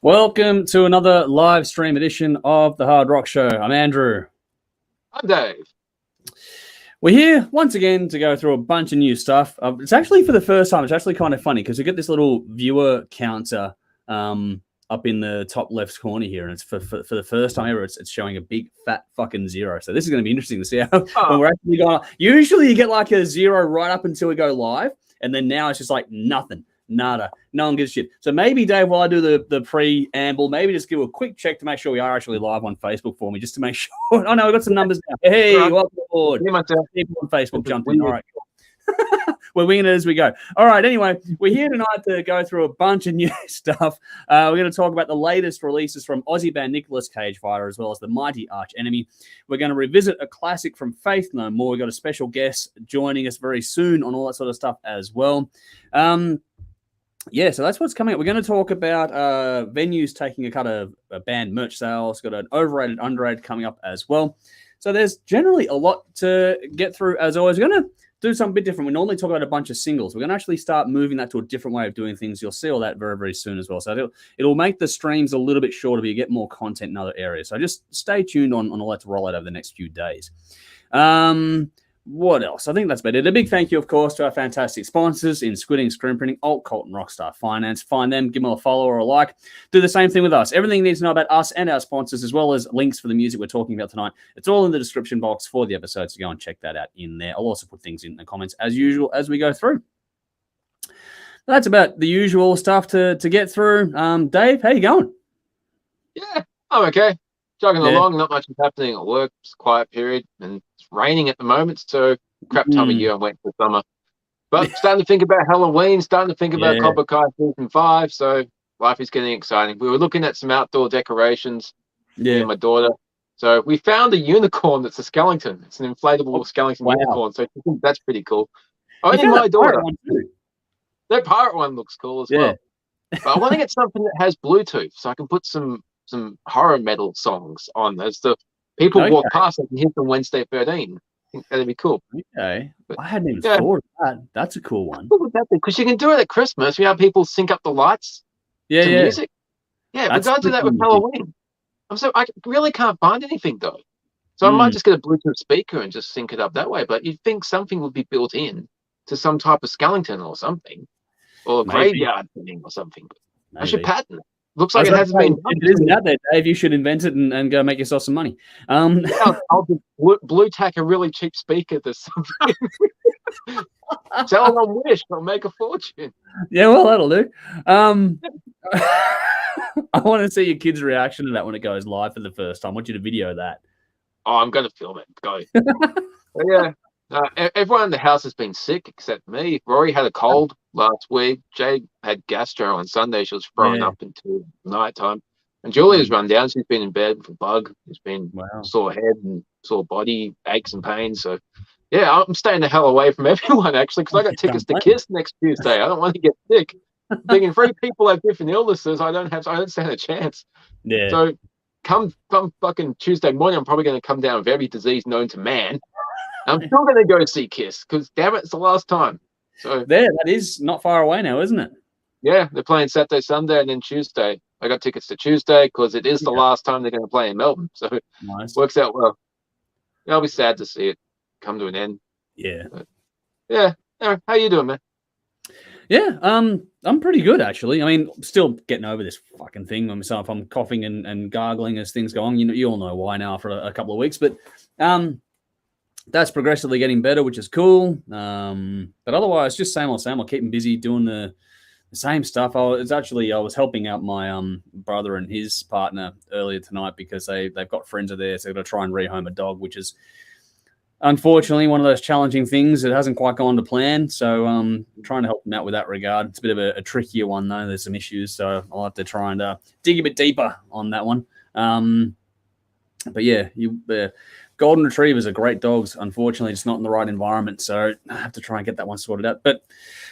Welcome to another live stream edition of the Hard Rock Show. I'm Andrew. I'm Dave. We're here once again to go through a bunch of new stuff. It's actually for the first time. It's actually kind of funny because we get this little viewer counter up in the top left corner here, and it's for the first time ever. It's showing a big fat fucking zero. So this is going to be interesting to see how when we're actually going. Usually you get like a zero right up until we go live, and then now it's just like nothing. Nada. No one gives a shit. So maybe, Dave, while I do the preamble, maybe just give a quick check to make sure we are actually live on Facebook for me, just to make sure. Oh, no, we've got some numbers now. Hey, welcome aboard. People on Facebook jumped in. All right. We're winging it as we go. All right, anyway, we're here tonight to go through a bunch of new stuff. We're going to talk about the latest releases from Aussie band Nicolas Cage Fighter, as well as the mighty Arch Enemy. We're going to revisit a classic from Faith No More. We've got a special guest joining us very soon on all that sort of stuff as well. Yeah, so that's what's coming up. We're going to talk about venues taking a cut of band merch sales. Got an overrated, underrated coming up as well. So there's generally a lot to get through as always. We're going to do something a bit different. We normally talk about a bunch of singles. We're going to actually start moving that to a different way of doing things. You'll see all that very, very soon as well. So it'll make the streams a little bit shorter, but you get more content in other areas. So just stay tuned on all that to roll out over the next few days. What else? I think that's about it. A big thank you, of course, to our fantastic sponsors in Squidding, Screen Printing, Alt, Colt, and Rockstar Finance. Find them, give them a follow or a like. Do the same thing with us. Everything you need to know about us and our sponsors, as well as links for the music we're talking about tonight, it's all in the description box for the episode, so go and check that out in there. I'll also put things in the comments, as usual, as we go through. That's about the usual stuff to get through. Dave, how you going? Yeah, I'm okay. Jogging along, not much is happening at work. It's a quiet period, and it's raining at the moment, so crap time of year. I'm waiting for summer. But starting to think about Halloween, starting to think about Cobra Kai Season 5, so life is getting exciting. We were looking at some outdoor decorations, me and my daughter. So we found a unicorn that's a skeleton. It's an inflatable skeleton unicorn, so I think that's pretty cool. Only my daughter. That pirate one looks cool as well. But I want to get something that has Bluetooth, so I can put some horror metal songs on as the people walk past. I can hit them Wednesday 13. I think that'd be cool. Okay, but I hadn't even thought of that. That's a cool one. What would that be? Because you can do it at Christmas. You have people sync up the lights to music. Yeah, we got to do that with Halloween. I really can't find anything though, so I might just get a Bluetooth speaker and just sync it up that way. But you'd think something would be built in to some type of skeleton or something, or a graveyard thing or something. I should patent it. Looks like it hasn't been. It isn't out there, Dave. You should invent it and go make yourself some money. I'll just blue tack a really cheap speaker to something. Sell it on Wish. I'll make a fortune. Yeah, well, that'll do. I want to see your kids' reaction to that when it goes live for the first time. I want you to video that. Oh, I'm going to film it. Go. Everyone in the house has been sick except me. Rory had a cold last week. Jade had gastro on Sunday. She was throwing up until nighttime. And Julia's run down. She's been in bed with a bug. She's been sore head and sore body, aches and pains. So, yeah, I'm staying the hell away from everyone, actually, because I got tickets to Kiss next Tuesday. I don't want to get sick. Thinking 3 people have different illnesses. I don't stand a chance. Yeah. So, come fucking Tuesday morning, I'm probably going to come down with every disease known to man. I'm still going to go see Kiss because, damn it, it's the last time. So that is not far away now, isn't it? Yeah, they're playing Saturday, Sunday, and then Tuesday. I got tickets to Tuesday because it is the last time they're going to play in Melbourne. So it works out well. I'll be sad to see it come to an end. Yeah. But, yeah. How you doing, man? Yeah, I'm pretty good, actually. I mean, still getting over this fucking thing myself. I'm coughing and gargling as things go on. You all know why now for a couple of weeks. But that's progressively getting better, which is cool. But otherwise, just same old, keeping busy, doing the same stuff. I was helping out my brother and his partner earlier tonight because they've got friends of theirs. So they've got to try and rehome a dog, which is unfortunately one of those challenging things. It hasn't quite gone to plan. So I'm trying to help them out with that regard. It's a bit of a trickier one, though. There's some issues. So I'll have to try and dig a bit deeper on that one. But yeah, golden retrievers are great dogs. Unfortunately, it's not in the right environment, so I have to try and get that one sorted out. But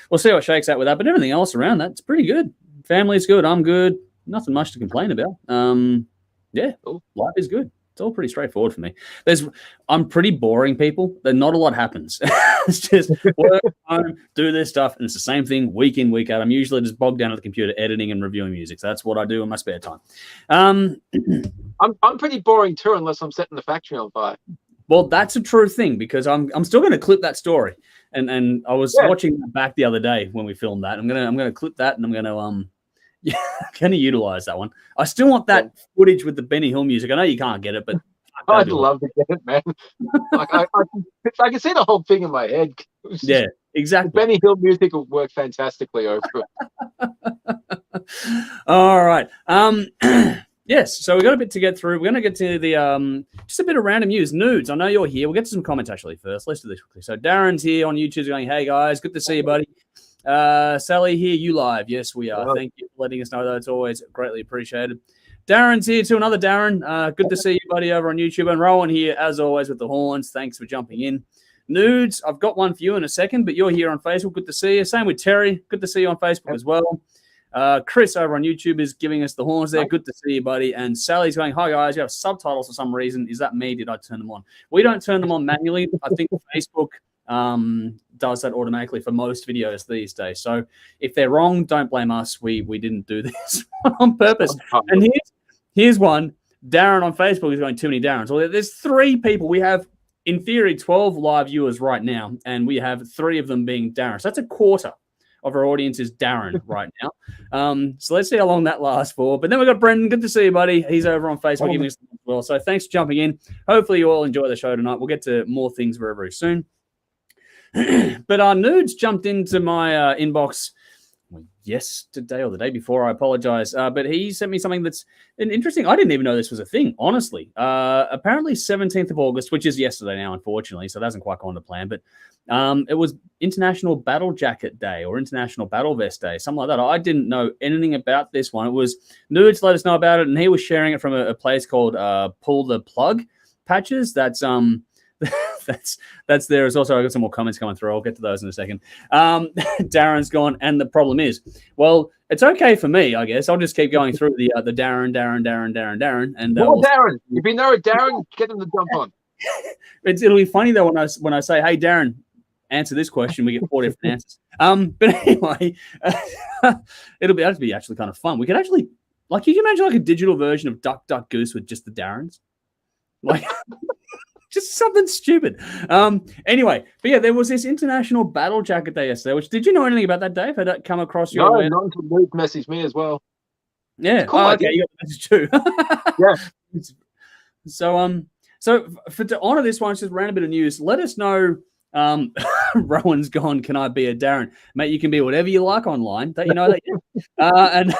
we'll see what shakes out with that. But everything else around that, it's pretty good. Family's good. I'm good. Nothing much to complain about. Yeah, life is good. It's all pretty straightforward for me. I'm pretty boring, people. Not a lot happens. It's just work, home, do this stuff, and it's the same thing week in, week out. I'm usually just bogged down at the computer editing and reviewing music. So that's what I do in my spare time. I'm pretty boring too, unless I'm setting the factory on fire. Well, that's a true thing, because I'm still going to clip that story, and I was watching that back the other day when we filmed that. I'm gonna clip that, and I'm gonna can you utilize that one? I still want that footage with the Benny Hill music. I know you can't get it, but I'd love to get it, man. Like I can see the whole thing in my head. Yeah, exactly. The Benny Hill music will work fantastically over it. All right. Yes, so we got a bit to get through. We're going to get to the just a bit of random news. Nudes, I know you're here. We'll get to some comments actually first. Let's do this quickly. So Darren's here on YouTube going, hey guys, good to see you, buddy. Sally here, you live. Yes, we are. Thank you for letting us know, though. It's always greatly appreciated. Darren's here too, another Darren. Good to see you, buddy, over on YouTube. And Rowan here, as always, with the horns. Thanks for jumping in. Nudes, I've got one for you in a second, but you're here on Facebook. Good to see you. Same with Terry. Good to see you on Facebook as well. Chris over on YouTube is giving us the horns there. Good to see you, buddy. And Sally's going, hi, guys. You have subtitles for some reason. Is that me? Did I turn them on? We don't turn them on manually. I think Facebook does that automatically for most videos these days. So if they're wrong, don't blame us. We didn't do this on purpose. And here's one. Darren on Facebook is going, too many Darrens. Well, there's 3 people. We have, in theory, 12 live viewers right now, and we have 3 of them being Darren. So that's a quarter of our audience is Darren right now. So let's see how long that lasts for. But then we've got Brendan. Good to see you, buddy. He's over on Facebook giving us as well. So thanks for jumping in. Hopefully you all enjoy the show tonight. We'll get to more things very, very soon. But our Nudes jumped into my inbox yesterday or the day before. I apologize. But he sent me something that's interesting. I didn't even know this was a thing, honestly. Apparently 17th of August, which is yesterday now, unfortunately, so it hasn't quite gone to plan. But it was International Battle Jacket Day or International Battle Vest Day, something like that. I didn't know anything about this one. It was Nudes let us know about it, and he was sharing it from a place called Pull the Plug Patches. That's that's there as well. So I got some more comments coming through. I'll get to those in a second. Darren's gone, and the problem is, well, it's okay for me, I guess. I'll just keep going through the Darren, and Darren. If you know Darren, get him to jump on. It'll be funny though when I say, "Hey, Darren, answer this question." We get 4 different answers. But anyway, that'd be actually kind of fun. We could actually, like, you can imagine like a digital version of Duck Duck Goose with just the Darrens, like. Just something stupid. Anyway, but yeah, there was this International Battle Jacket Day yesterday. Which, did you know anything about that, Dave? Had that come across your way? No, Luke messaged me as well. Yeah. Cool, okay, you got the message too. Yeah. So to honor this one, it's just random bit of news. Let us know. Rowan's gone. Can I be a Darren? Mate, you can be whatever you like online. Don't you know that yet? And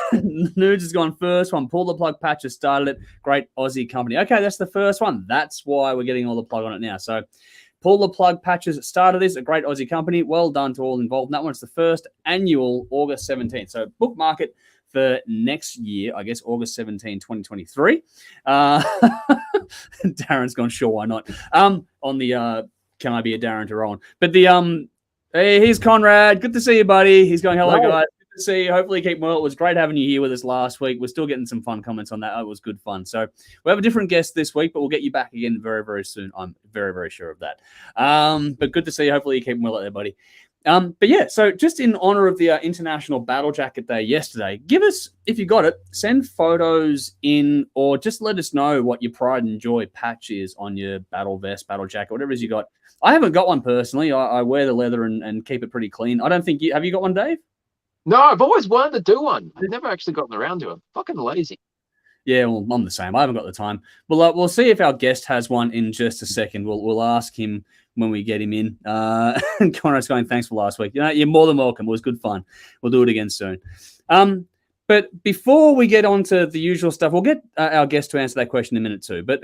Nudes has gone first one. Pull the Plug Patches started it. Great Aussie company. Okay, that's the first one. That's why we're getting all the plug on it now. So Pull the Plug Patches started this. A great Aussie company. Well done to all involved. And that one's the first annual August 17th. So bookmark it for next year, I guess, August 17, 2023. Darren's gone, sure, why not? On the... Can I be a Darren to Rowan? But hey, here's Conrad. Good to see you, buddy. He's going, hello, guys. Good to see you. Hopefully you keep well. It was great having you here with us last week. We're still getting some fun comments on that. It was good fun. So we have a different guest this week, but we'll get you back again very, very soon. I'm very, very sure of that. But good to see you. Hopefully you keep well out there, buddy. But yeah, so just in honor of the International Battle Jacket Day yesterday, give us, if you got it, send photos in, or just let us know what your pride and joy patch is on your battle vest, battle jacket, whatever it is you got. I haven't got one personally. I wear the leather and keep it pretty clean. I don't think have you got one, Dave? No, I've always wanted to do one. I've never actually gotten around to it. I'm fucking lazy. Yeah, well, I'm the same. I haven't got the time. We'll see if our guest has one in just a second. We'll ask him when we get him in. And Conrad's going, thanks for last week. You know, you're more than welcome. It was good fun. We'll do it again soon. But before we get on to the usual stuff, we'll get our guest to answer that question in a minute too. But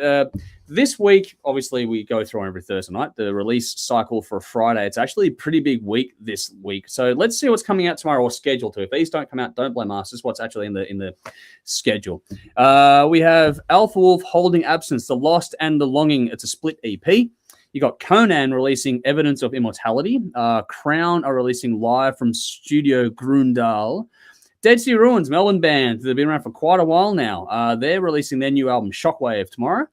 this week, obviously, we go through on every Thursday night, the release cycle for Friday. It's actually a pretty big week this week. So let's see what's coming out tomorrow or scheduled to. If these don't come out, don't blame us. This is what's actually in the schedule. We have Alpha Wolf Holding Absence, The Lost and the Longing. It's a split EP. You got Conan releasing Evidence of Immortality. Crown are releasing Live from Studio Grundal. Dead Sea Ruins, Melbourne band. They've been around for quite a while now. They're releasing their new album, Shockwave, tomorrow.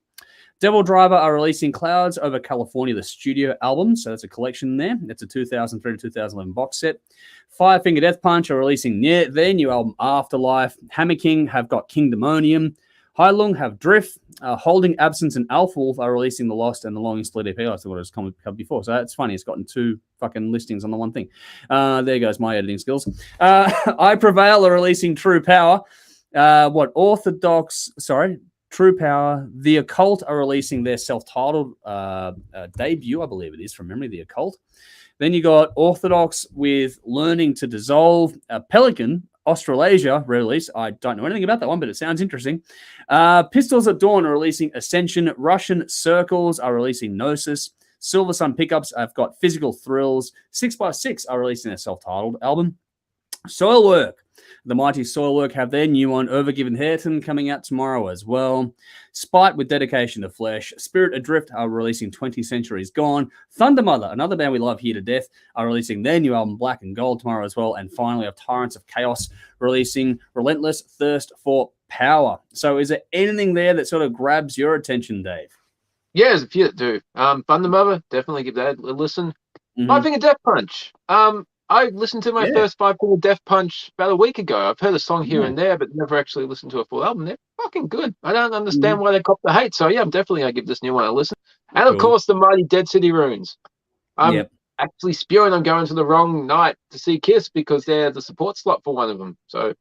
Devil Driver are releasing Clouds Over California, the studio album. So that's a collection there. That's a 2003 to 2011 box set. Five Finger Death Punch are releasing their new album, Afterlife. Hammer King have got Kingdemonium. Heilung have Drift. Holding Absence and Alpha Wolf are releasing The Lost and The Longing Split EP. I thought it was covered before. So that's funny. It's gotten two fucking listings on the one thing. There goes my editing skills. I Prevail are releasing True Power. True Power. The Occult are releasing their self-titled debut, I believe it is, from memory, The Occult. Then you got Orthodox with Learning to Dissolve. Pelican, Australasia release. I don't know anything about that one, but it sounds interesting. Pistols at Dawn are releasing Ascension. Russian Circles are releasing Gnosis. Silver Sun Pickups have got Physical Thrills. 6x6 are releasing their self-titled album. Soilwork. The Mighty Soilwork have their new one, Overgiven Hairton, coming out tomorrow as well. Spite with Dedication to Flesh. Spirit Adrift are releasing 20 Centuries Gone. Thunder Mother, another band we love here to death, are releasing their new album, Black and Gold, tomorrow as well. And finally, we have Tyrants of Chaos releasing Relentless Thirst for Power. So is there anything there that sort of grabs your attention, Dave? Yeah, there's a few that do. Thunder Mother, definitely give that a listen. Mm-hmm. Five Finger Death Punch. I listened to my first Five Finger Death Punch about a week ago. I've heard a song here and there, but never actually listened to a full album. They're fucking good. I don't understand why they cop the hate. So yeah, I'm definitely gonna give this new one a listen. And of course, the Mighty Dead City Runes. I'm actually spewing I'm going to the wrong night to see Kiss because they're the support slot for one of them. So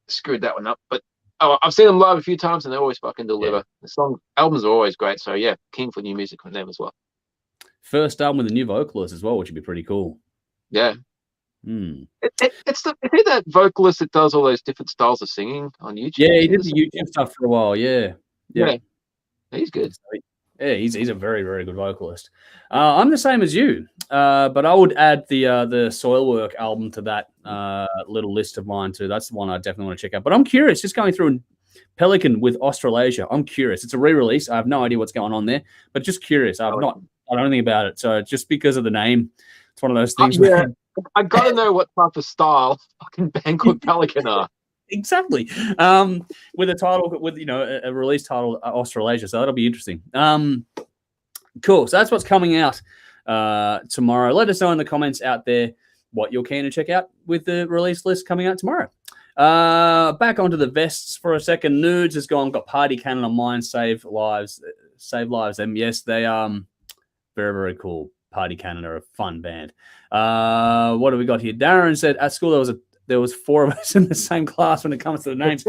screwed that one up. But I've seen them live a few times and they always fucking deliver. The albums are always great. So yeah, keen for new music from them as well. First album with a new vocalist as well, which would be pretty cool. Yeah. It's that vocalist that does all those different styles of singing on YouTube. Yeah, he did the YouTube stuff for a while. Yeah. He's good. Yeah, he's a very, very good vocalist. I'm the same as you, but I would add the Soilwork album to that little list of mine too. That's the one I definitely want to check out. But I'm curious, just going through Pelican with Australasia. I'm curious. It's a re-release. I have no idea what's going on there, but just curious. I don't know anything about it. So just because of the name, it's one of those things. I gotta know what type of style fucking band called Pelican are. Exactly. With a title, with a release title, Australasia. So that'll be interesting. Cool. So that's what's coming out tomorrow. Let us know in the comments out there what you're keen to check out with the release list coming out tomorrow. Back onto the vests for a second. Nudes has got Party Cannon on mine. Save lives. And yes, they very, very cool. Party Cannon are a fun band. What do we got here? Darren said at school there was four of us in the same class when it comes to the names.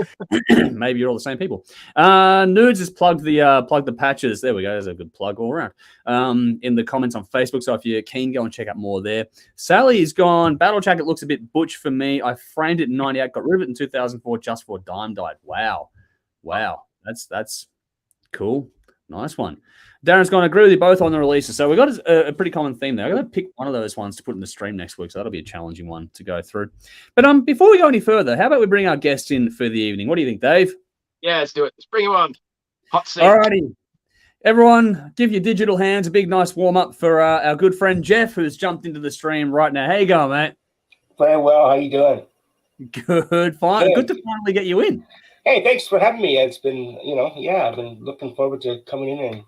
Maybe you're all the same people. Nudes has plugged the patches. There we go. There's a good plug all around. In the comments on Facebook. So if you're keen, go and check out more there. Sally's gone. Battle Jacket looks a bit butch for me. I framed it in 98, got rid of it in 2004 just for Dime died. Wow. That's cool. Nice one. Darren's going to agree with you both on the releases. So we've got a pretty common theme there. I'm going to pick one of those ones to put in the stream next week. So that'll be a challenging one to go through. But before we go any further, how about we bring our guest in for the evening? What do you think, Dave? Yeah, let's do it. Let's bring him on. Hot seat. All righty. Everyone, give your digital hands a big, nice warm-up for our good friend Jeff, who's jumped into the stream right now. How you going, mate? Very well. How you doing? Good. Fine. Good to finally get you in. Hey, thanks for having me. It's been, I've been looking forward to coming in and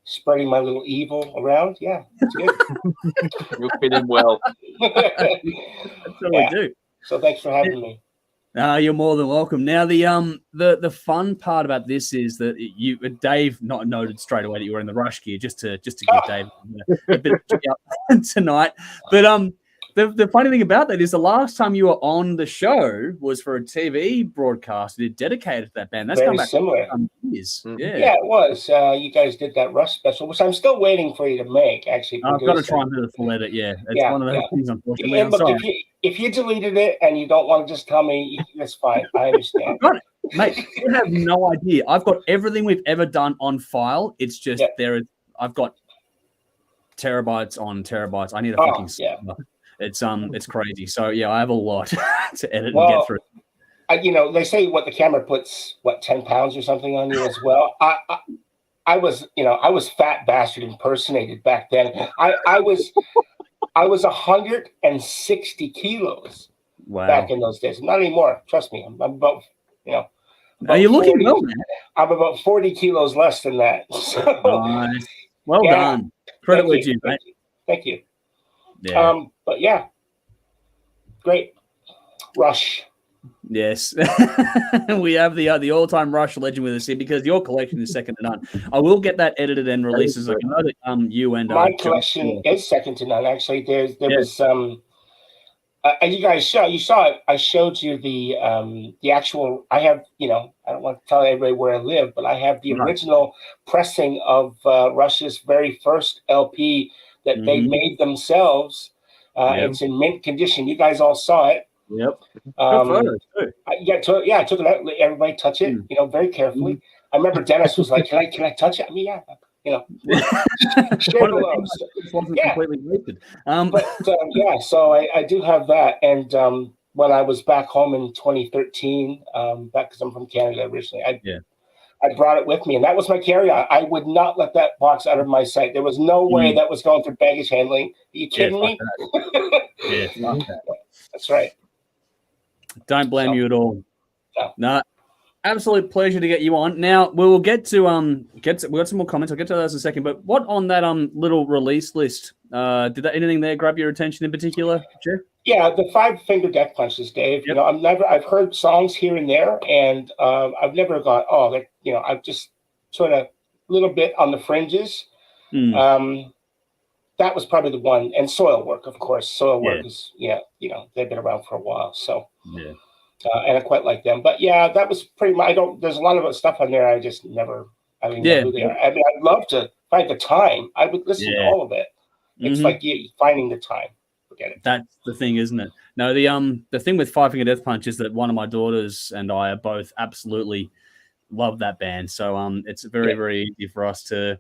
spreading my little evil around. Yeah, it's good. You'll fit in well. That's what we do. So thanks for having me. You're more than welcome. Now, the fun part about this is that Dave not noted straight away that you were in the rush gear, just to give Dave a bit of up tonight. But the funny thing about that is the last time you were on the show was for a TV broadcast dedicated to that band. That's very come back similar. Years. Yeah, it was. You guys did that Rush special, which I'm still waiting for you to make. Actually, I've got to try and do the full edit. Yeah, it's one of those things. Unfortunately, yeah, but if you deleted it and you don't want to just tell me, that's fine. I understand. I've got it, mate. You have no idea. I've got everything we've ever done on file. It's just I've got terabytes on terabytes. I need a fucking server. It's crazy. So yeah, I have a lot to edit and get through. They say what the camera puts 10 pounds or something on you as well. I was fat bastard impersonated back then. I was 160 kilos back in those days. Not anymore. Trust me. I'm about Are you looking well, man? I'm about 40 kilos less than that. So, Nice. Well yeah. done. Credit Thank where you. due, mate. Thank you. Yeah. But yeah, great. Rush. Yes. We have the all-time Rush legend with us here because your collection is second to none. I will get that edited and released as I know that you and my John, collection is second to none. Actually, there Yeah. was as you guys saw, it. I showed you the actual. I have, I don't want to tell everybody where I live, but I have the Right. original pressing of Rush's very first LP that they made themselves. Yep. It's in mint condition. You guys all saw it. Yep. Good photos too. I took it out. Let everybody touch it, very carefully. I remember Dennis was like, "Can I touch it?" I mean, yeah, share One of the below. things that wasn't Yeah. completely wasted. But so I do have that. And when I was back home in 2013, back because I'm from Canada originally, I brought it with me, and that was my carry-on. I would not let that box out of my sight. There was no way that was going through baggage handling. Are you kidding me? Yeah, fuck that. That's right. Don't blame you at all. No. No, absolute pleasure to get you on. Now we will get to we got some more comments. I'll get to those in a second. But what on that little release list? Did that anything there grab your attention in particular, Jeff? Yeah, the 5 Finger Death Punches, Dave. Yep. I've heard songs here and there, and I've never gone, I've just sort of a little bit on the fringes. That was probably the one, and Soil Work, of course. Soil Work is, they've been around for a while, so yeah. And I quite like them. But yeah, that was pretty much. There's a lot of stuff on there I just never. I don't even know who they are. I mean, I'd love to find the time. I would listen to all of it. It's like finding the time. Forget it. That's the thing, isn't it? No, the thing with 5 Finger Death Punch is that one of my daughters and I are both absolutely love that band. So it's very, very easy for us to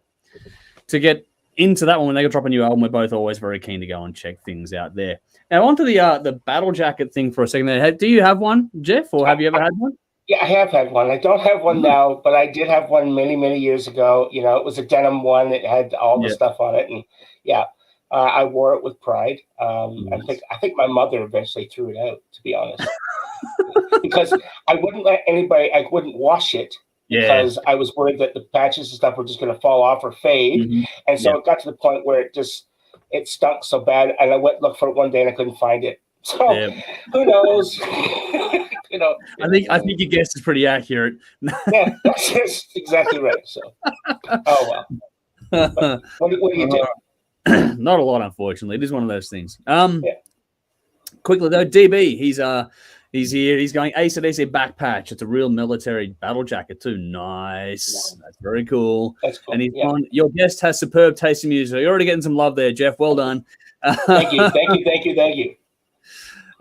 get into that one. When they drop a new album, we're both always very keen to go and check things out there. Now onto the battle jacket thing for a second there. Do you have one, Jeff, or have you ever had one? Yeah, I have had one. I don't have one now, but I did have one many, many years ago. It was a denim one. It had all the stuff on it, and I wore it with pride. I think my mother eventually threw it out, to be honest, because I wouldn't let anybody. I wouldn't wash it because I was worried that the patches and stuff were just going to fall off or fade, and so it got to the point where it stunk so bad, and I went look for it one day and I couldn't find it. So who knows? I think your guess is pretty accurate. Yeah, that's exactly right. So, oh well. But what do you do? Not a lot, unfortunately. It is one of those things. Quickly though, DB, he's here. He's going AC/DC back patch. It's a real military battle jacket too. Nice. That's very cool. That's cool. And he's on. Your guest has superb taste in music. You're already getting some love there, Jeff. Well done. Thank you.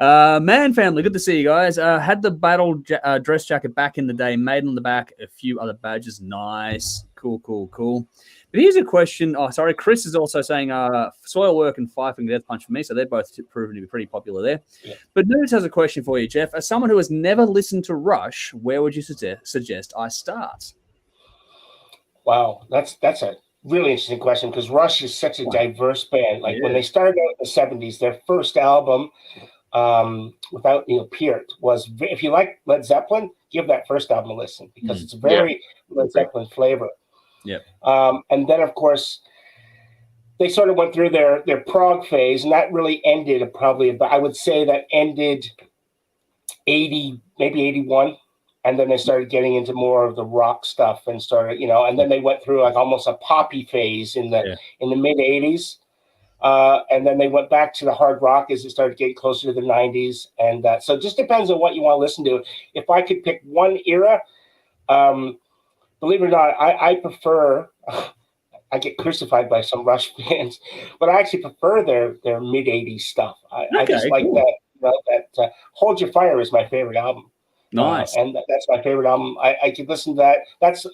Man family, good to see you guys. Had the battle dress jacket back in the day, made on the back, a few other badges. Nice. Cool. But here's a question. Oh, sorry. Chris is also saying Soil Work and 5 Finger Death Punch for me, so they're both proven to be pretty popular there. Yeah. But Nudes has a question for you, Jeff. As someone who has never listened to Rush, where would you suggest I start? Wow, that's a really interesting question because Rush is such a diverse band. Like when they started out in the 70s, their first album, without Peart, was, if you like Led Zeppelin, give that first album a listen because it's very Led Zeppelin flavor. Yeah. And then of course they sort of went through their prog phase, and that really ended I would say that ended 80, maybe 81. And then they started getting into more of the rock stuff and started, and then they went through like almost a poppy phase in the mid 80s. And then they went back to the hard rock as it started getting closer to the 90s. And so it just depends on what you want to listen to. If I could pick one era, believe it or not, I prefer, I get crucified by some Rush fans, but I actually prefer their mid 80s stuff. I just like that. Hold Your Fire is my favorite album. Nice. And that's my favorite album. I could listen to that.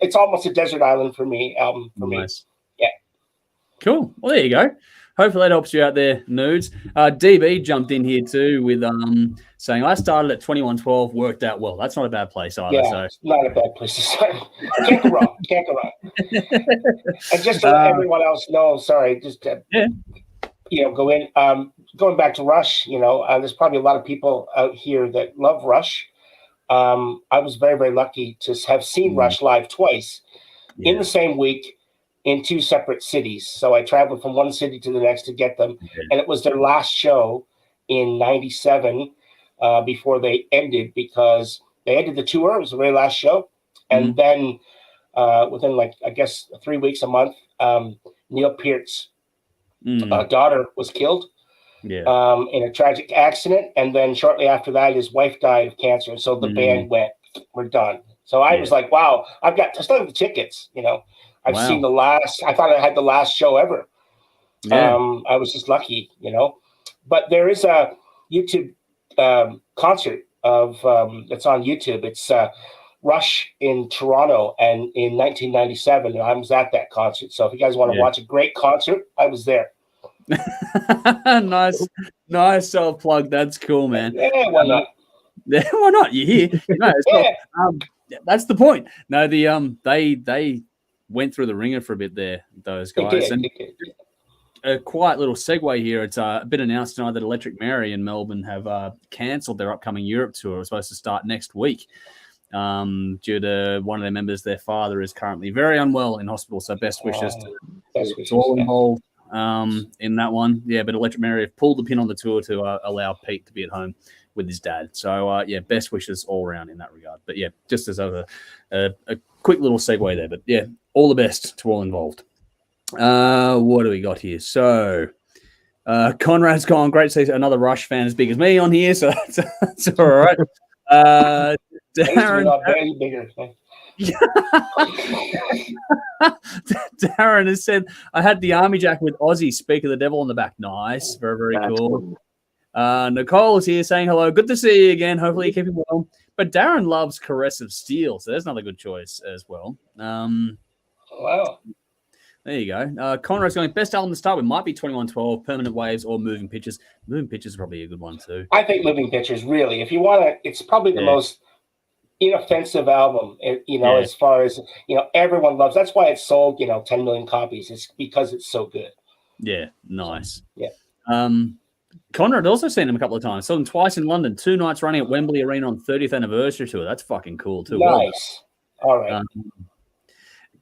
It's almost a desert island for me. Nice. Yeah. Cool. Well, there you go. Hopefully that helps you out there, Nudes. DB jumped in here too with saying, I started at 2112, worked out well. That's not a bad place either. Yeah, it's not a bad place to start. Can't go wrong. And just to let everyone else know, sorry, just to, go in. Going back to Rush, there's probably a lot of people out here that love Rush. I was very, very lucky to have seen Rush live twice in the same week in 2 separate cities. So I traveled from one city to the next to get them. And it was their last show in 97 before they ended, because they ended the tour. It was the very last show. And then within, like, I guess 3 weeks, a month, Neil Peart's daughter was killed in a tragic accident. And then shortly after that, his wife died of cancer. And so the band went, we're done. So I was like, wow, I still have the tickets, you know. I've seen the last, I thought I had the last show ever. I was just lucky, you know. But there is a YouTube concert of that's on YouTube. It's Rush in Toronto, and in 1997, and I was at that concert. So if you guys want to watch a great concert, I was there. nice plug. That's cool, man. Yeah, why not? Why not? You hear? That's the point. No, they went through the ringer for a bit there, those guys. They did. A quiet little segue here. It's been announced tonight that Electric Mary in Melbourne have cancelled their upcoming Europe tour. It was supposed to start next week due to one of their members, their father, is currently very unwell in hospital. So best wishes to all involved in that one. Yeah, but Electric Mary have pulled the pin on the tour to allow Pete to be at home with his dad. So, best wishes all around in that regard. But, yeah, just as a quick little segue there. But, yeah, all the best to all involved. What do we got here? So, Conrad's gone. Great to see another Rush fan as big as me on here. So, that's all right. Darren has said, I had the army jacket with Aussie, speak of the devil on the back. Nice. Very, very cool. Nicole is here saying hello. Good to see you again. Hopefully you're keeping well. But Darren loves Caress of Steel, so there's another good choice as well. Wow. There you go. Conrad's going, best album to start with might be 2112, Permanent Waves, or Moving Pictures. Moving Pictures is probably a good one too. I think Moving Pictures, really. If you want to, it's probably the most inoffensive album, you know, as far as, you know, everyone loves. That's why it's sold, 10 million copies. It's because it's so good. Yeah, nice. Yeah. Conrad also seen him a couple of times. Saw him twice in London, 2 nights running at Wembley Arena on 30th anniversary tour. That's fucking cool too. Nice. All right.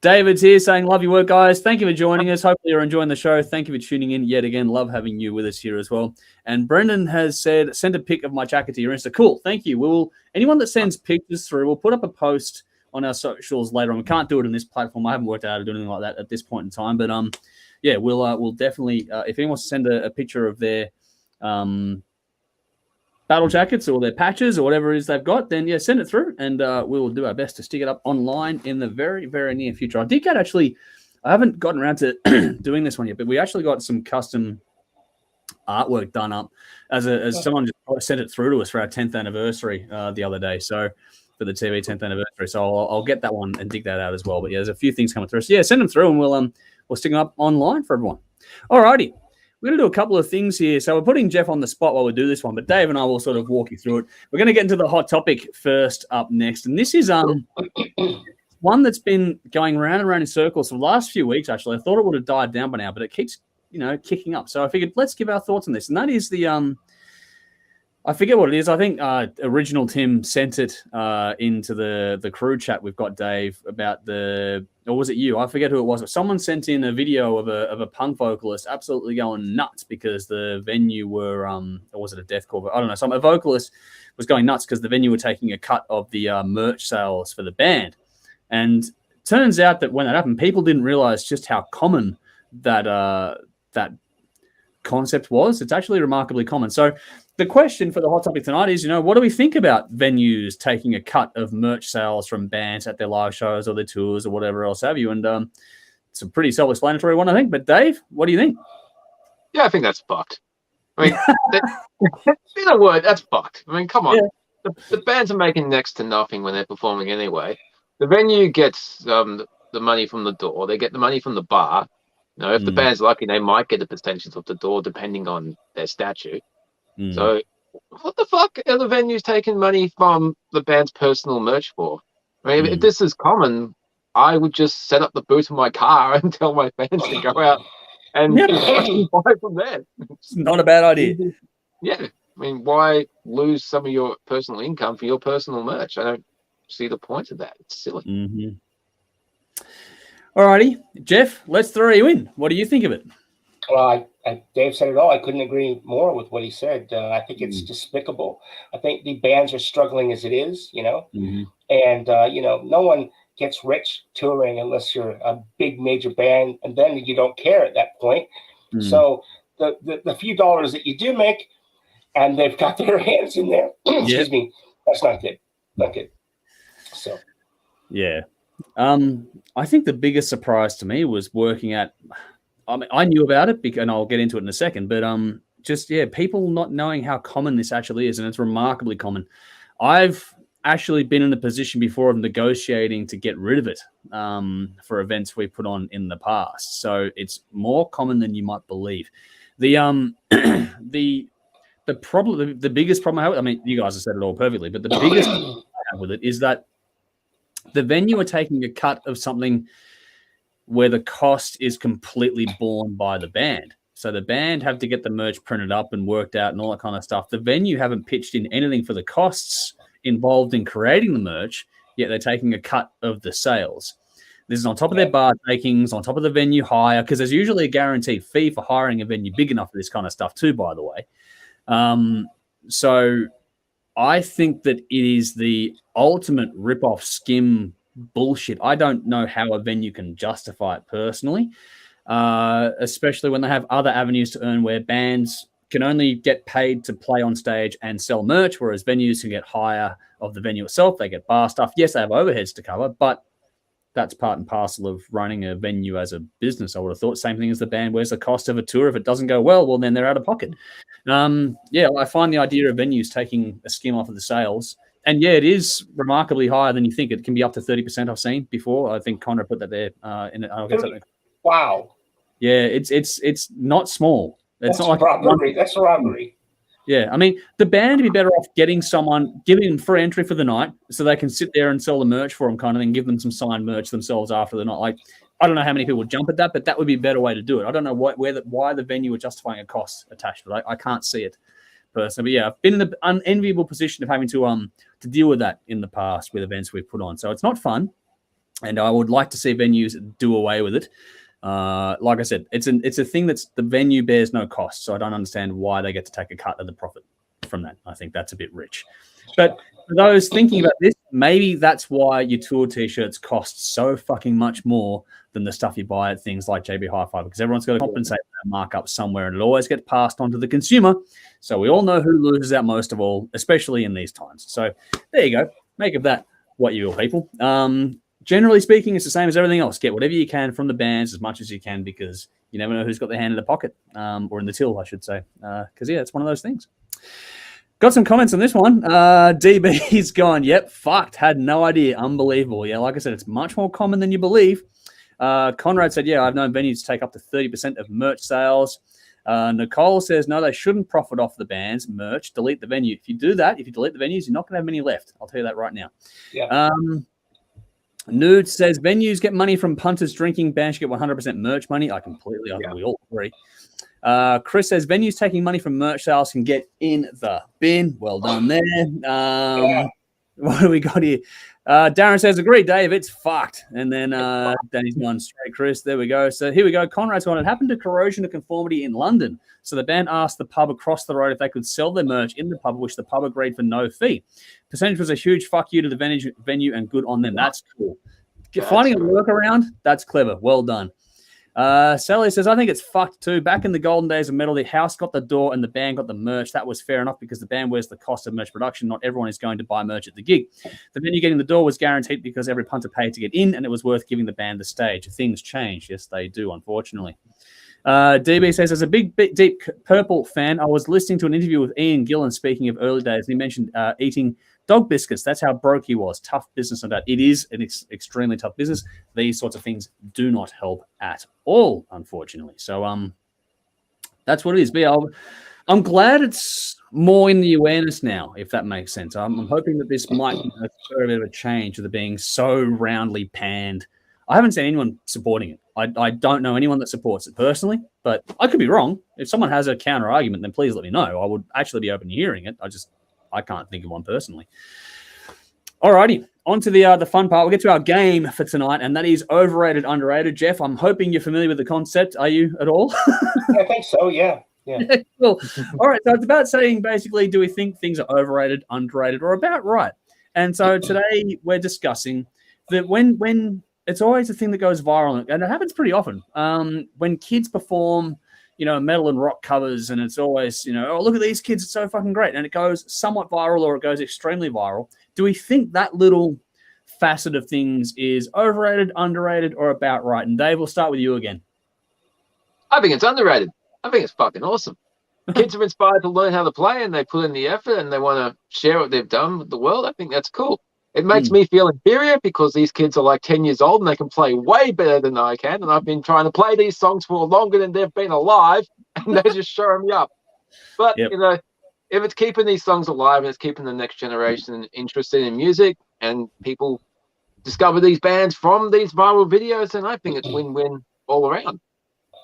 David's here saying, love your work, guys. Thank you for joining us. Hopefully you're enjoying the show. Thank you for tuning in yet again. Love having you with us here as well. And Brendan has said, send a pic of my jacket to your Insta. Cool. Thank you. Anyone that sends pictures through, we'll put up a post on our socials later on. We can't do it on this platform. I haven't worked out how to do anything like that at this point in time. But we'll definitely, if anyone wants to send a picture of their battle jackets or their patches or whatever it is they've got, then send it through, and we will do our best to stick it up online in the very, very near future. I haven't gotten around to doing this one yet, but we actually got some custom artwork done up as someone just sent it through to us for our 10th anniversary the other day. So for the TV 10th anniversary, so I'll get that one and dig that out as well. But there's a few things coming through. So send them through, and we'll stick them up online for everyone. Alrighty. We're going to do a couple of things here. So we're putting Jeff on the spot while we do this one, but Dave and I will sort of walk you through it. We're going to get into the hot topic first up next. And this is one that's been going round and round in circles for the last few weeks, actually. I thought it would have died down by now, but it keeps, kicking up. So I figured let's give our thoughts on this. And that is the I forget what it is. I think Original Tim sent it into the crew chat. We've got Dave about or was it you? I forget who it was. But someone sent in a video of a punk vocalist absolutely going nuts because the venue were, or was it a deathcore? I don't know. A vocalist was going nuts because the venue were taking a cut of the merch sales for the band. And turns out that when that happened, people didn't realize just how common that concept was. It's actually remarkably common. So the question for the hot topic tonight is, what do we think about venues taking a cut of merch sales from bands at their live shows or their tours or whatever else have you? And it's a pretty self-explanatory one, I think. But Dave, what do you think? Yeah, I think that's fucked. I mean, in a word, that's fucked. I mean, come on. Yeah. The bands are making next to nothing when they're performing anyway. The venue gets the money from the door. They get the money from the bar. If the band's lucky, they might get a percentage of the door depending on their statute. So what the fuck are the venues taking money from the band's personal merch for? I mean, if this is common, I would just set up the boot of my car and tell my fans to go out and buy from there. It's not a bad idea. Yeah. I mean, why lose some of your personal income for your personal merch? I don't see the point of that. It's silly. Mm-hmm. Alrighty, Jeff, let's throw you in. What do you think of it? Well, Dave said it all. I couldn't agree more with what he said. I think it's despicable. I think the bands are struggling as it is, and, no one gets rich touring unless you're a big major band, and then you don't care at that point. So the few dollars that you do make, and they've got their hands in there, excuse me, that's not good. Not good. So. Yeah. I think the biggest surprise to me was working at, I mean, I knew about it, and I'll get into it in a second, but people not knowing how common this actually is, and it's remarkably common. I've actually been in a position before of negotiating to get rid of it for events we put on in the past. So it's more common than you might believe. The problem, the biggest problem I have, I mean, you guys have said it all perfectly, but the biggest problem I have with it is that the venue are taking a cut of something where the cost is completely borne by the band. So the band have to get the merch printed up and worked out and all that kind of stuff. The venue haven't pitched in anything for the costs involved in creating the merch, yet they're taking a cut of the sales. This is on top of their bar takings, on top of the venue hire, because there's usually a guaranteed fee for hiring a venue big enough for this kind of stuff too, by the way. So I think that it is the ultimate rip-off skim bullshit. I don't know how a venue can justify it personally, especially when they have other avenues to earn where bands can only get paid to play on stage and sell merch, whereas venues can get hire of the venue itself. They get bar stuff. Yes, they have overheads to cover, but that's part and parcel of running a venue as a business. I would have thought same thing as the band. Where's the cost of a tour? If it doesn't go well, then they're out of pocket. I find the idea of venues taking a skim off of the sales, and it is remarkably higher than you think. It can be up to 30%. I've seen before. I think Conrad put that there. Wow. Yeah, it's not small. It's not like robbery. That's a robbery. Yeah, I mean, the band would be better off giving them free entry for the night so they can sit there and sell the merch for them kind of thing, give them some signed merch themselves after the night. Like, I don't know how many people would jump at that, but that would be a better way to do it. I don't know why the venue are justifying a cost attached to it. I can't see it personally. But yeah, I've been in the unenviable position of having to deal with that in the past with events we've put on. So it's not fun, and I would like to see venues do away with it. Like I said, it's a thing that's the venue bears no cost, so I don't understand why they get to take a cut of the profit from that. I think that's a bit rich. But for those thinking about this, maybe that's why your tour t-shirts cost so fucking much more than the stuff you buy at things like JB Hi-Fi, because everyone's got to compensate for that markup somewhere, and it always gets passed on to the consumer. So we all know who loses out most of all, especially in these times. So there you go. Make of that what you will, people. Generally speaking, it's the same as everything else. Get whatever you can from the bands as much as you can, because you never know who's got their hand in the pocket, or in the till, I should say. Because, it's one of those things. Got some comments on this one. DB's gone, yep, fucked. Had no idea. Unbelievable. Yeah, like I said, it's much more common than you believe. Conrad said, I've known venues take up to 30% of merch sales. Nicole says, no, they shouldn't profit off the band's merch. Delete the venue. If you do that, if you delete the venues, you're not going to have many left. I'll tell you that right now. Yeah. Nude says venues get money from punters drinking, bands get 100% merch money. I think we all agree. Chris says venues taking money from merch sales can get in the bin. Well done there. What do we got here? Darren says, agree, Dave, it's fucked. And then Danny's gone straight, Chris. There we go. So here we go. Conrad's gone. It happened to Corrosion of Conformity in London. So the band asked the pub across the road if they could sell their merch in the pub, which the pub agreed for no fee. Percentage was a huge fuck you to the venue and good on them. That's cool. Finding a workaround, that's clever. Well done. Sally says, I think it's fucked too. Back in the golden days of metal, the house got the door and the band got the merch. That was fair enough because the band wears the cost of merch production. Not everyone is going to buy merch at the gig. The venue getting the door was guaranteed because every punter paid to get in, and it was worth giving the band the stage. Things change. Yes, they do, unfortunately. DB says, as a big, deep Purple fan, I was listening to an interview with Ian Gillan speaking of early days, and he mentioned eating dog biscuits. That's how broke he was. Tough business on that. It is an extremely tough business. These sorts of things do not help at all, unfortunately. So that's what it is. But I'm glad it's more in the awareness now, if that makes sense. I'm hoping that this might spur a bit of a change with it being so roundly panned. I haven't seen anyone supporting it. I don't know anyone that supports it personally, but I could be wrong. If someone has a counter argument, then please let me know. I would actually be open to hearing it. I can't think of one personally. Alrighty, on to the fun part. We'll get to our game for tonight, and that is overrated, underrated. Jeff, I'm hoping you're familiar with the concept. Are you at all? I think so, yeah. Cool. All right, so it's about saying basically, do we think things are overrated, underrated, or about right? And so today we're discussing that when it's always a thing that goes viral, and it happens pretty often. When kids perform, metal and rock covers, and it's always, oh, look at these kids, it's so fucking great. And it goes somewhat viral or it goes extremely viral. Do we think that little facet of things is overrated, underrated, or about right? And Dave, we'll start with you again. I think it's underrated. I think it's fucking awesome. Kids are inspired to learn how to play, and they put in the effort, and they want to share what they've done with the world. I think that's cool. It makes me feel inferior because these kids are like 10 years old and they can play way better than I can. And I've been trying to play these songs for longer than they've been alive, and they're just showing me up. But, if it's keeping these songs alive and it's keeping the next generation interested in music, and people discover these bands from these viral videos, then I think it's win-win all around.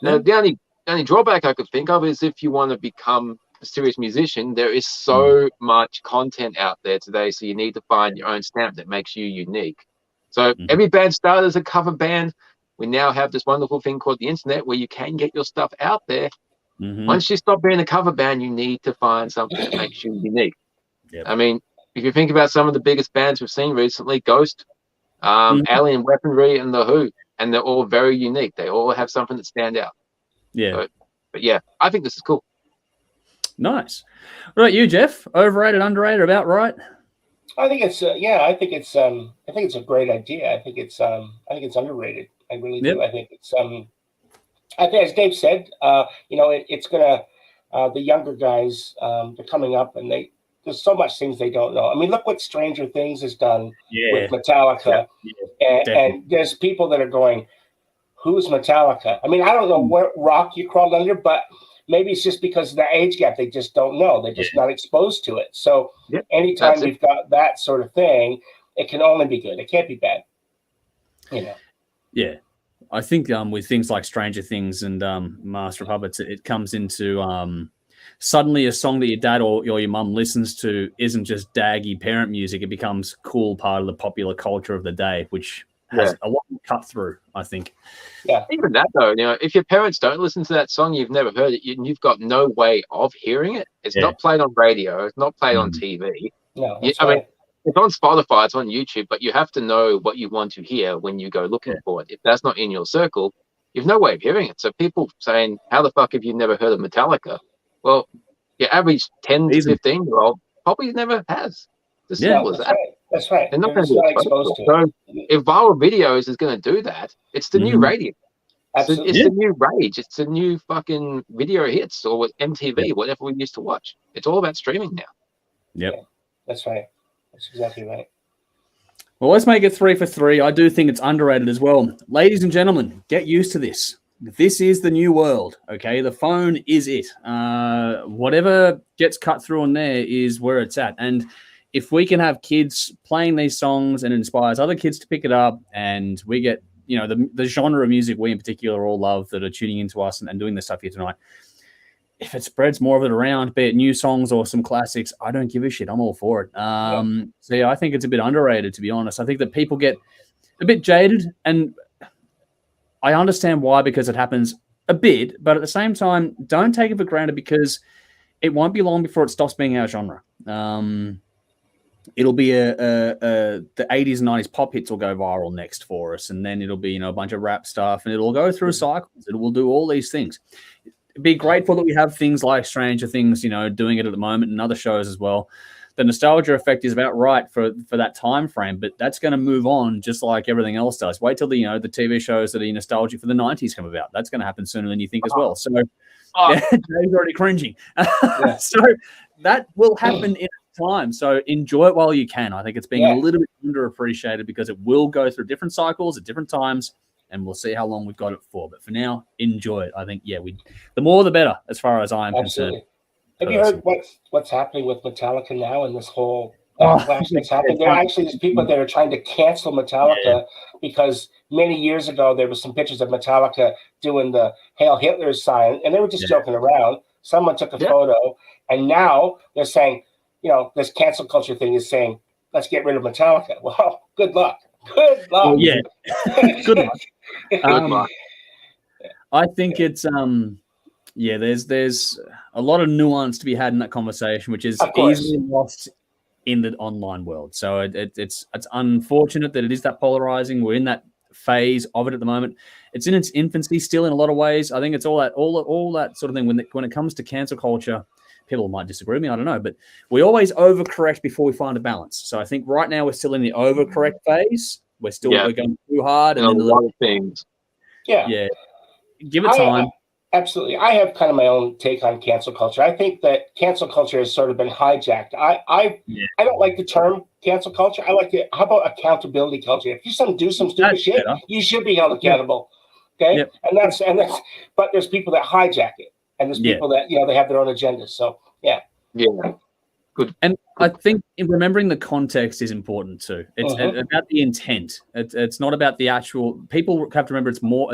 Now, the only drawback I could think of is if you want to become a serious musician, there is so much content out there today, so you need to find your own stamp that makes you unique. So every band started as a cover band. We now have this wonderful thing called the internet where you can get your stuff out there. Once you stop being a cover band, you need to find something that makes you unique. I mean, if you think about some of the biggest bands we've seen recently, Ghost, Alien Weaponry, and The Who, and they're all very unique. They all have something that stand out. But yeah, I think this is cool. Nice. What about you, Jeff? Overrated, underrated, about right? I think it's I think it's a great idea. I think it's underrated. I really do. I think it's I think, as Dave said, it's gonna the younger guys, they're coming up, and there's so much things they don't know. I mean, look what Stranger Things has done with Metallica, and there's people that are going, "Who's Metallica?" I mean, I don't know what rock you crawled under, but maybe it's just because of the age gap. They just don't know. They're just not exposed to it. So anytime we've got that sort of thing, it can only be good. It can't be bad. Yeah. I think with things like Stranger Things and Master of Puppets, it comes into suddenly a song that your dad or your mum listens to isn't just daggy parent music. It becomes cool part of the popular culture of the day, which has a lot to cut through, I think. Yeah. Even that, though, if your parents don't listen to that song, you've never heard it, you've got no way of hearing it. It's not played on radio. It's not played on TV. No, I mean, it's on Spotify, it's on YouTube, but you have to know what you want to hear when you go looking for it. If that's not in your circle, you've no way of hearing it. So people saying, how the fuck have you never heard of Metallica? Well, your average 10 to 15-year-old probably never has. As simple as that. That's right. They're not going to be exposed to it. So if viral videos is going to do that, it's the new radio. Absolutely. It's the new rage. It's the new fucking video hits or with MTV, whatever we used to watch. It's all about streaming now. Yep. Yeah, that's right. That's exactly right. Well, let's make it 3 for 3. I do think it's underrated as well. Ladies and gentlemen, get used to this. This is the new world, okay? The phone is it. Whatever gets cut through on there is where it's at. And if we can have kids playing these songs and inspires other kids to pick it up, and we get, the genre of music we in particular all love that are tuning into us and doing this stuff here tonight, if it spreads more of it around, be it new songs or some classics, I don't give a shit. I'm all for it. So, I think it's a bit underrated, to be honest. I think that people get a bit jaded, and I understand why, because it happens a bit, but at the same time, don't take it for granted, because it won't be long before it stops being our genre. It'll be the 80s and 90s pop hits will go viral next for us, and then it'll be a bunch of rap stuff, and it'll go through cycles. It will do all these things. Be grateful that we have things like Stranger Things, doing it at the moment, and other shows as well. The nostalgia effect is about right for that time frame, but that's going to move on just like everything else does. Wait till the TV shows that are nostalgic for the 90s come about. That's going to happen sooner than you think as well. So Dave's already cringing. So that will happen in time. So enjoy it while you can. I think it's being a little bit underappreciated because it will go through different cycles at different times, and we'll see how long we've got it for. But for now, enjoy it. I think, the more the better, as far as I'm concerned. Have you heard what's happening with Metallica now and this whole backlash that's happened. There actually is people that are trying to cancel Metallica because many years ago there was some pictures of Metallica doing the Hail Hitler sign, and they were just joking around. Someone took a photo, and now they're saying, this cancel culture thing is saying, let's get rid of Metallica. Well, good luck. Good luck. Well, yeah. Good luck. Good luck. I think it's there's a lot of nuance to be had in that conversation, which is easily lost in the online world. So it's unfortunate that it is that polarizing. We're in that phase of it at the moment. It's in its infancy still in a lot of ways. I think it's all that sort of thing. When it comes to cancel culture, people might disagree with me, I don't know, but we always overcorrect before we find a balance. So I think right now we're still in the overcorrect phase. We're going too hard, and then a lot of things. Yeah. Give it time. Absolutely. I have kind of my own take on cancel culture. I think that cancel culture has sort of been hijacked. I don't like the term cancel culture. I like it. How about accountability culture? If you do some stupid shit, you should be held accountable. Okay. Yep. And that's, but there's people that hijack it, and there's people that, they have their own agendas. So yeah. Good. And I think remembering the context is important too. It's about the intent. It's not about the actual. People have to remember it's more.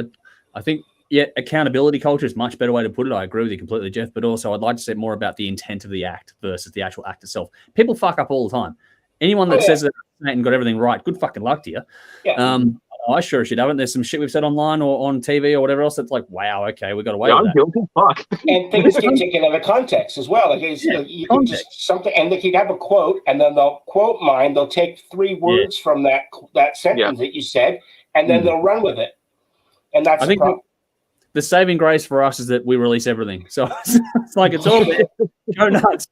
I think. Yeah, accountability culture is a much better way to put it. I agree with you completely, Jeff. But also, I'd like to say more about the intent of the act versus the actual act itself. People fuck up all the time. Anyone that says that and got everything right, good fucking luck to you. Yeah. I sure should haven't. There's some shit we've said online or on TV or whatever else that's like, wow, okay, we got away with that. Guilty. Fuck. And things get taken out of context as well. Like you can just something, and they could have a quote, and then they'll quote mine. They'll take 3 words from that sentence that you said, and then they'll run with it. And that's the problem. The saving grace for us is that we release everything. So it's like it's all there. Go nuts.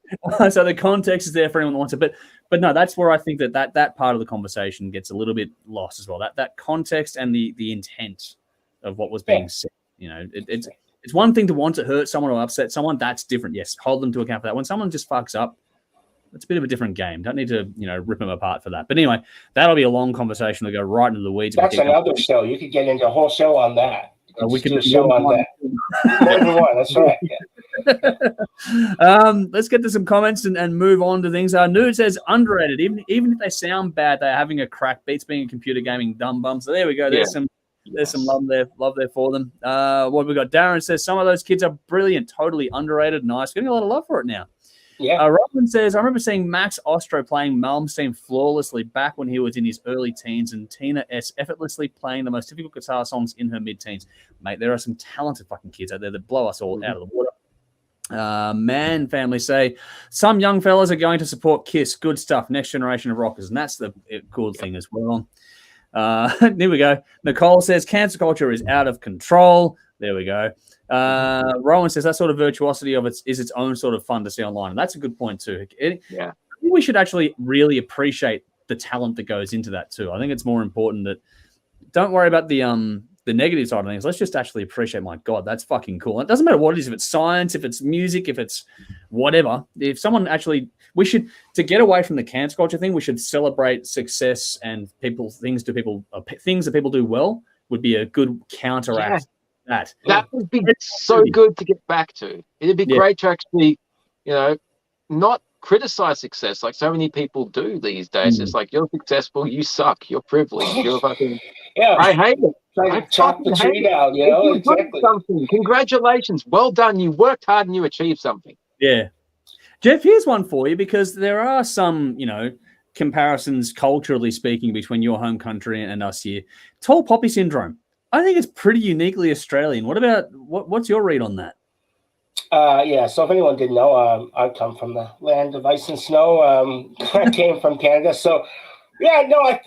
So the context is there for anyone that wants it. But no, that's where I think that part of the conversation gets a little bit lost as well. That context and the intent of what was being said. It's one thing to want to hurt someone or upset someone. That's different. Yes, hold them to account for that. When someone just fucks up, it's a bit of a different game. Don't need to, rip them apart for that. But anyway, that'll be a long conversation to go right into the weeds. That's another show. You could get into a whole show on that. We can do a show on that. That's right. Yeah. Let's get to some comments and move on to things. Nude says underrated. Even if they sound bad, they're having a crack. Beats being a computer gaming dumb bum. So there we go. There's some love there for them. What we got? Darren says some of those kids are brilliant, totally underrated. Nice, getting a lot of love for it now. Yeah. Robin says, I remember seeing Max Ostro playing Malmsteen flawlessly back when he was in his early teens, and Tina S. effortlessly playing the most difficult guitar songs in her mid-teens. Mate, there are some talented fucking kids out there that blow us all out of the water. Man family say, some young fellas are going to support KISS. Good stuff. Next generation of rockers. And that's the cool thing as well. There we go. Nicole says, cancel culture is out of control. There we go. Rowan says that sort of virtuosity of it is its own sort of fun to see online. And that's a good point too. I think we should actually really appreciate the talent that goes into that too. I think it's more important that don't worry about the negative side of things. Let's just actually appreciate, my God, that's fucking cool. It doesn't matter what it is, if it's science, if it's music, if it's whatever. If someone actually, to get away from the cancel culture thing, we should celebrate success and things that people do well would be a good counteract. Yeah. That would be so good to get back to. It'd be great to actually, not criticize success like so many people do these days. It's like, you're successful, you suck, you're privileged, you're fucking. I hate it. I chop the tree down, exactly. Something. Congratulations, well done. You worked hard and you achieved something. Yeah, Jeff. Here's one for you, because there are some, comparisons culturally speaking between your home country and us here. Tall poppy syndrome. I think it's pretty uniquely Australian. What's your read on that? So if anyone didn't know, I come from the land of ice and snow. I came from Canada. So, I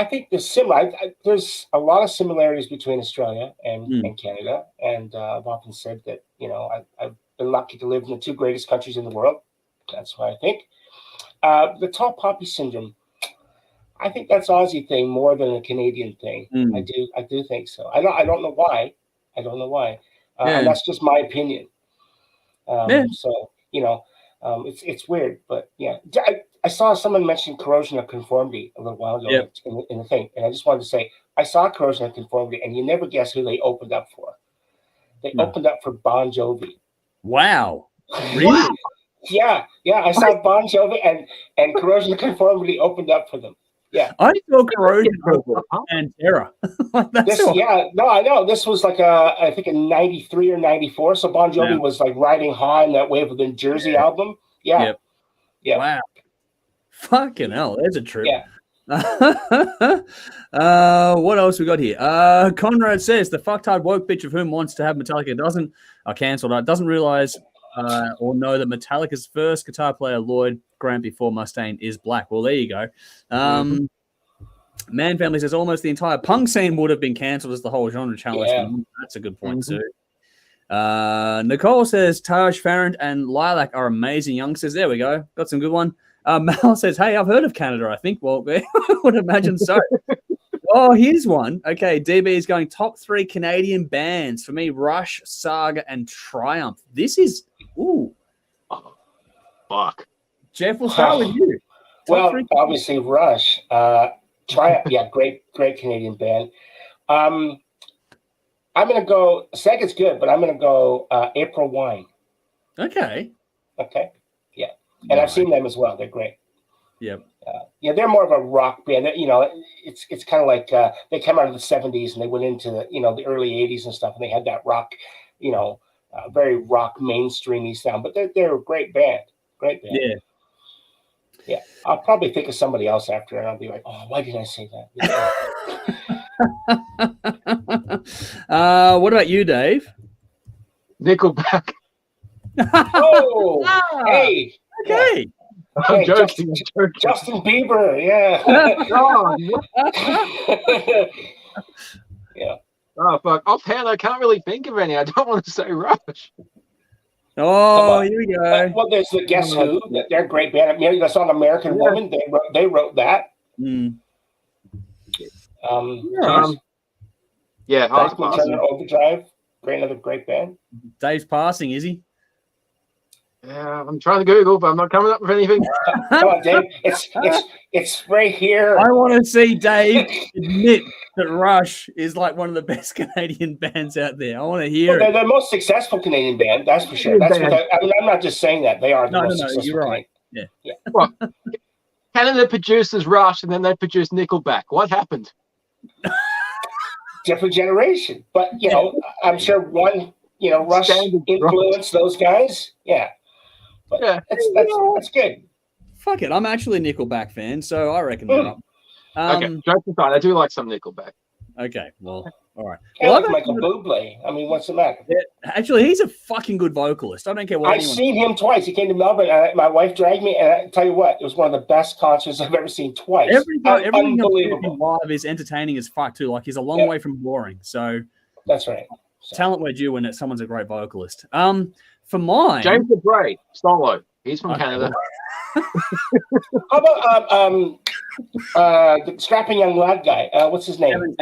think there's similar. There's a lot of similarities between Australia and Canada. And I've often said that, I've been lucky to live in the 2 greatest countries in the world. That's what I think. The tall poppy syndrome. I think that's Aussie thing more than a Canadian thing. I do think so. I don't know why. And that's just my opinion. So it's weird, but yeah. I saw someone mention corrosion of conformity a little while ago in the thing, and I just wanted to say I saw corrosion of conformity, and you never guess who they opened up for. They opened up for Bon Jovi. Wow. Really? Wow. Yeah. Yeah, I saw Bon Jovi and Corrosion of Conformity opened up for them. Yeah. I saw Corrosion and Terror. I know. This was like I think in 93 or 94. So Bon Jovi was like riding high on that wave of the Jersey album. Yeah. Yep. Yeah. Wow. Fucking hell, there's a trip. Yeah. What else we got here? Conrad says the fucktard woke bitch of whom wants to have Metallica doesn't realize or know that Metallica's first guitar player, Lloyd Grant before Mustaine, is black. Well, there you go. Man Family says almost the entire punk scene would have been cancelled as the whole genre challenge. Yeah. That's a good point too. Nicole says Taj Farrant and Lilac are amazing youngsters. There we go. Got some good one. Mal says, hey, I've heard of Canada, I think. Well, I would imagine so. Oh, here's one. Okay, DB is going top 3 Canadian bands. For me, Rush, Saga, and Triumph. This is, ooh. Oh, fuck. Jeff, we'll start with you. Well, obviously Rush. Triumph, yeah, great Canadian band. I'm going to go, Saga's good, but I'm going to go April Wine. Okay. Yeah. And I've seen them as well. They're great. Yep. Yeah, they're more of a rock band. You know, it's kind of like they came out of the 70s and they went into the, the early 80s and stuff, and they had that rock, very rock mainstreamy sound. But they're a great band. Great band. Yeah. Yeah. I'll probably think of somebody else after, and I'll be like, oh, why did I say that? What about you, Dave? Nickelback. Oh, hey. Okay. I'm joking. Justin Bieber, yeah. Yeah. Oh, fuck. Offhand, I can't really think of any. I don't want to say Rush. Oh, here we go. Well, there's the Guess Who. They're a great band. I mean, that's on American Woman. They wrote that. Overdrive. Another great band. Dave's passing, is he? Yeah, I'm trying to Google, but I'm not coming up with anything. Come on, Dave. It's right here. I want to see Dave admit that Rush is like one of the best Canadian bands out there. I want to hear it. They're the most successful Canadian band, that's for sure. I'm not just saying that. They are the most successful. You're right. Yeah. Well, Canada produces Rush, and then they produced Nickelback. What happened? Different generation. But, I'm sure one, Rush influenced those guys. Yeah. But that's good. Fuck it. I'm actually a Nickelback fan, so I reckon they're up. Okay, jokes aside, I do like some Nickelback. Okay, well, all right. I like Michael Bublé. I mean, what's the matter? Yeah, actually, he's a fucking good vocalist. I don't care what I've seen him twice. He came to Melbourne. My wife dragged me, and I tell you what, it was one of the best concerts I've ever seen twice. Everything live is entertaining as fuck, too. Like, he's a long way from boring. So that's right. Talent where due when someone's a great vocalist. For mine, James LeBray, solo. He's from Canada. How about the strapping young lad guy? What's his name? Devin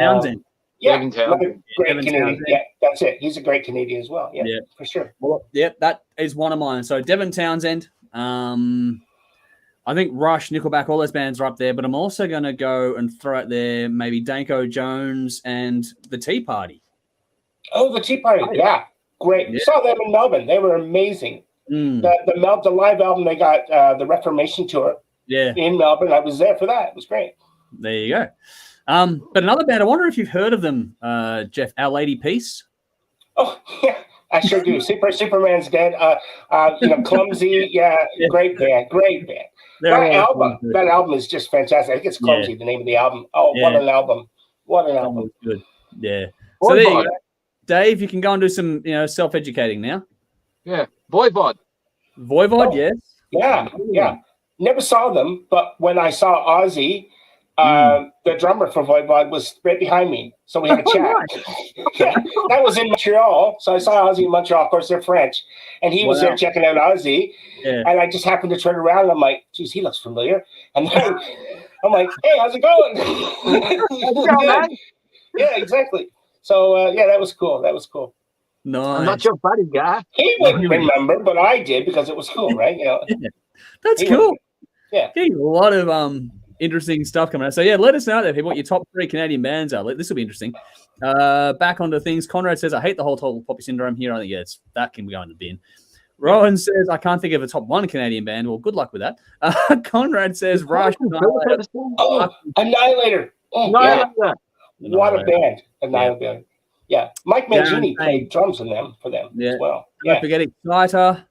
Townsend. Great Canadian. Yeah, that's it. He's a great Canadian as well. Yeah, for sure. Well, that is one of mine. So Devin Townsend. I think Rush, Nickelback, all those bands are up there. But I'm also going to go and throw out there maybe Danko Jones and the Tea Party. Oh, the Tea Party. Yeah. Great. Yeah. Saw them in Melbourne. They were amazing. The live album, they got the Reformation Tour in Melbourne. I was there for that. It was great. There you go. But another band, I wonder if you've heard of them, Jeff, Our Lady Peace. Oh, yeah, I sure do. Superman's Dead. Clumsy. Yeah, great band. That album is just fantastic. I think it's Clumsy, the name of the album. Oh, what an album. What an album. Good. Yeah. So there you go. Dave, you can go and do some, self-educating now. Yeah. Voivod, yes. Yeah. Never saw them, but when I saw Ozzy, the drummer for Voivod was right behind me. So we had a chat. That was in Montreal. So I saw Ozzy in Montreal. Of course, they're French. And he was there checking out Ozzy. Yeah. And I just happened to turn around and I'm like, geez, he looks familiar. And then I'm like, hey, how's it going? Yeah, exactly. So, that was cool. Nice. I'm not your buddy guy. He wouldn't remember, but I did because it was cool, right? That's cool. Yeah. A lot of interesting stuff coming out. So, let us know, people, what your top 3 Canadian bands are. This will be interesting. Back onto things. Conrad says, I hate the whole total poppy syndrome here. I think, that can go in the bin. Rowan says, I can't think of a top one Canadian band. Well, good luck with that. Conrad says, Rush. Oh, Annihilator. Oh, yeah. What a band. Annihilator. Yeah. Mike Mangini played drums in them for them as well. Don't forget Exciter.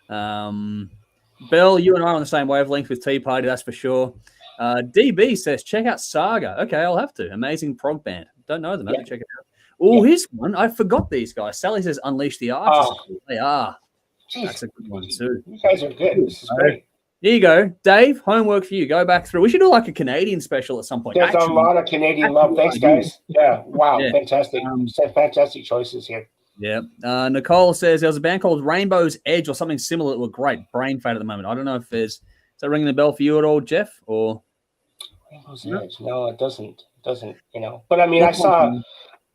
Bell, you and I are on the same wavelength with Tea Party, that's for sure. DB says, check out Saga. Okay, I'll have to. Amazing prog band. Don't know them. Have to check it out. Oh, here's one. I forgot these guys. Sally says, Unleash the Arches. They are. Jeez. That's a good one too. You guys are good. This is great. Here you go. Dave, homework for you. Go back through. We should do like a Canadian special at some point. There's a lot of Canadian love. Thanks, guys. Yeah. Wow. Yeah. Fantastic. Fantastic choices here. Yeah. Nicole says there was a band called Rainbow's Edge or something similar that were great. Brain fade at the moment. I don't know if is that ringing the bell for you at all, Jeff? Or Rainbow's Edge? No, it doesn't. But I mean, I saw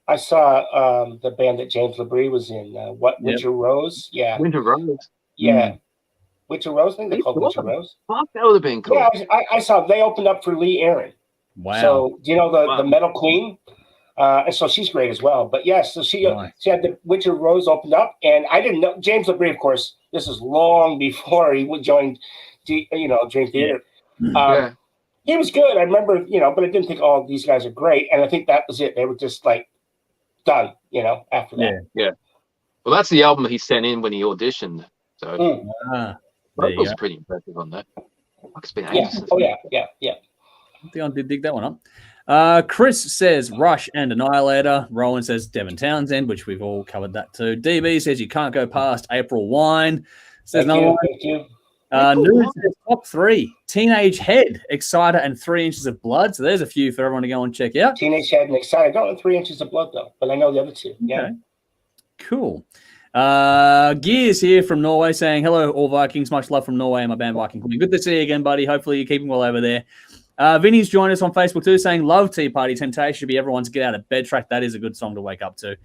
the band that James Labrie was in. Winter Rose? Yeah. Winter Rose. Yeah. Winter Rose? I think they called Winter Rose. Fuck, that would have been cool. Yeah, I saw they opened up for Lee Aaron. Wow. So do you know the Metal Queen? And so she's great as well. But yes, so she had the Winter Rose opened up, and I didn't know James Labrie, of course. This is long before he joined, Dream Theater. He was good. I remember, but I didn't think, these guys are great. And I think that was it. They were just like done, after that. Yeah. Well, that's the album he sent in when he auditioned. So that was pretty impressive on that. It's been ages since yeah. I think I did dig that one up. Chris says Rush and Annihilator. Rowan says Devin Townsend, which we've all covered that too. DB says you can't go past April Wine. Says another one. Thank you. News says top 3: Teenage Head, Exciter, and 3 Inches of Blood. So there's a few for everyone to go and check out. Teenage Head and Exciter. I don't know 3 Inches of Blood though, but I know the other two. Yeah. Okay. Cool. Gears here from Norway saying, hello, all Vikings. Much love from Norway and my band Viking Queen. Good to see you again, buddy. Hopefully you're keeping well over there. Vinny's joined us on Facebook too, saying, love Tea Party. Temptation should be everyone's get out of bed track. That is a good song to wake up to.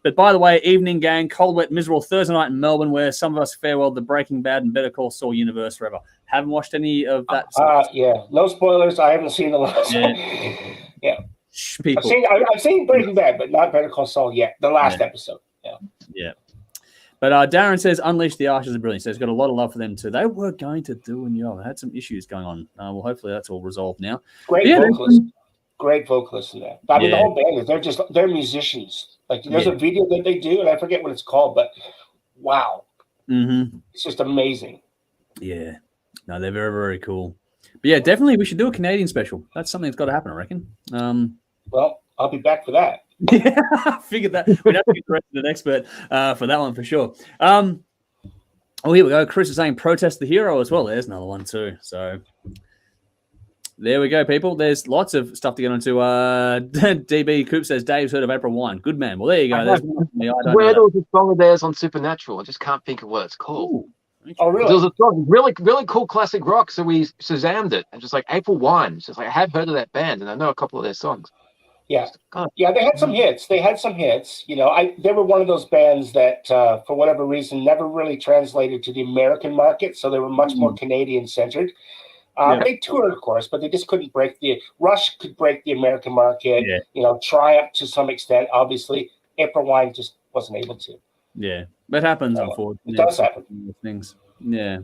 But by the way, evening gang, cold, wet, miserable Thursday night in Melbourne, where some of us farewell the Breaking Bad and Better Call Saul universe forever. Haven't watched any of that. No spoilers. I haven't seen the last one. Yeah. People. I've seen Breaking Bad, but not Better Call Saul yet. The last episode. Yeah. But Darren says Unleash the Archers are brilliant. So he's got a lot of love for them too. They were going to do they had some issues going on. Well, hopefully that's all resolved now. Great vocalist in that. I mean, the whole band they're musicians. Like there's a video that they do, and I forget what it's called, but wow, it's just amazing. Yeah, no, they're very, very cool. But yeah, definitely we should do a Canadian special. That's something that's got to happen, I reckon. Well, I'll be back for that. Yeah, I figured that. We'd have to get an expert for that one for sure. Here we go. Chris is saying protest the hero as well. There's another one too. So there we go, people. There's lots of stuff to get onto. DB Coop says Dave's heard of April Wine. Good man. Well, there you go. Where there was a song of theirs on Supernatural. I just can't think of what it's called. Ooh. Oh, really? There was a song, really, really cool classic rock. So we Shazammed it, and just like April Wine. It's just like I have heard of that band, and I know a couple of their songs. Yeah, they had some hits. They were one of those bands that, for whatever reason, never really translated to the American market. So they were much more Canadian centered. They toured, of course, but they just couldn't break Rush could break the American market. Triumph to some extent. Obviously, April Wine just wasn't able to. Yeah, that happens. Unfortunately, it does happen. Things. Yeah.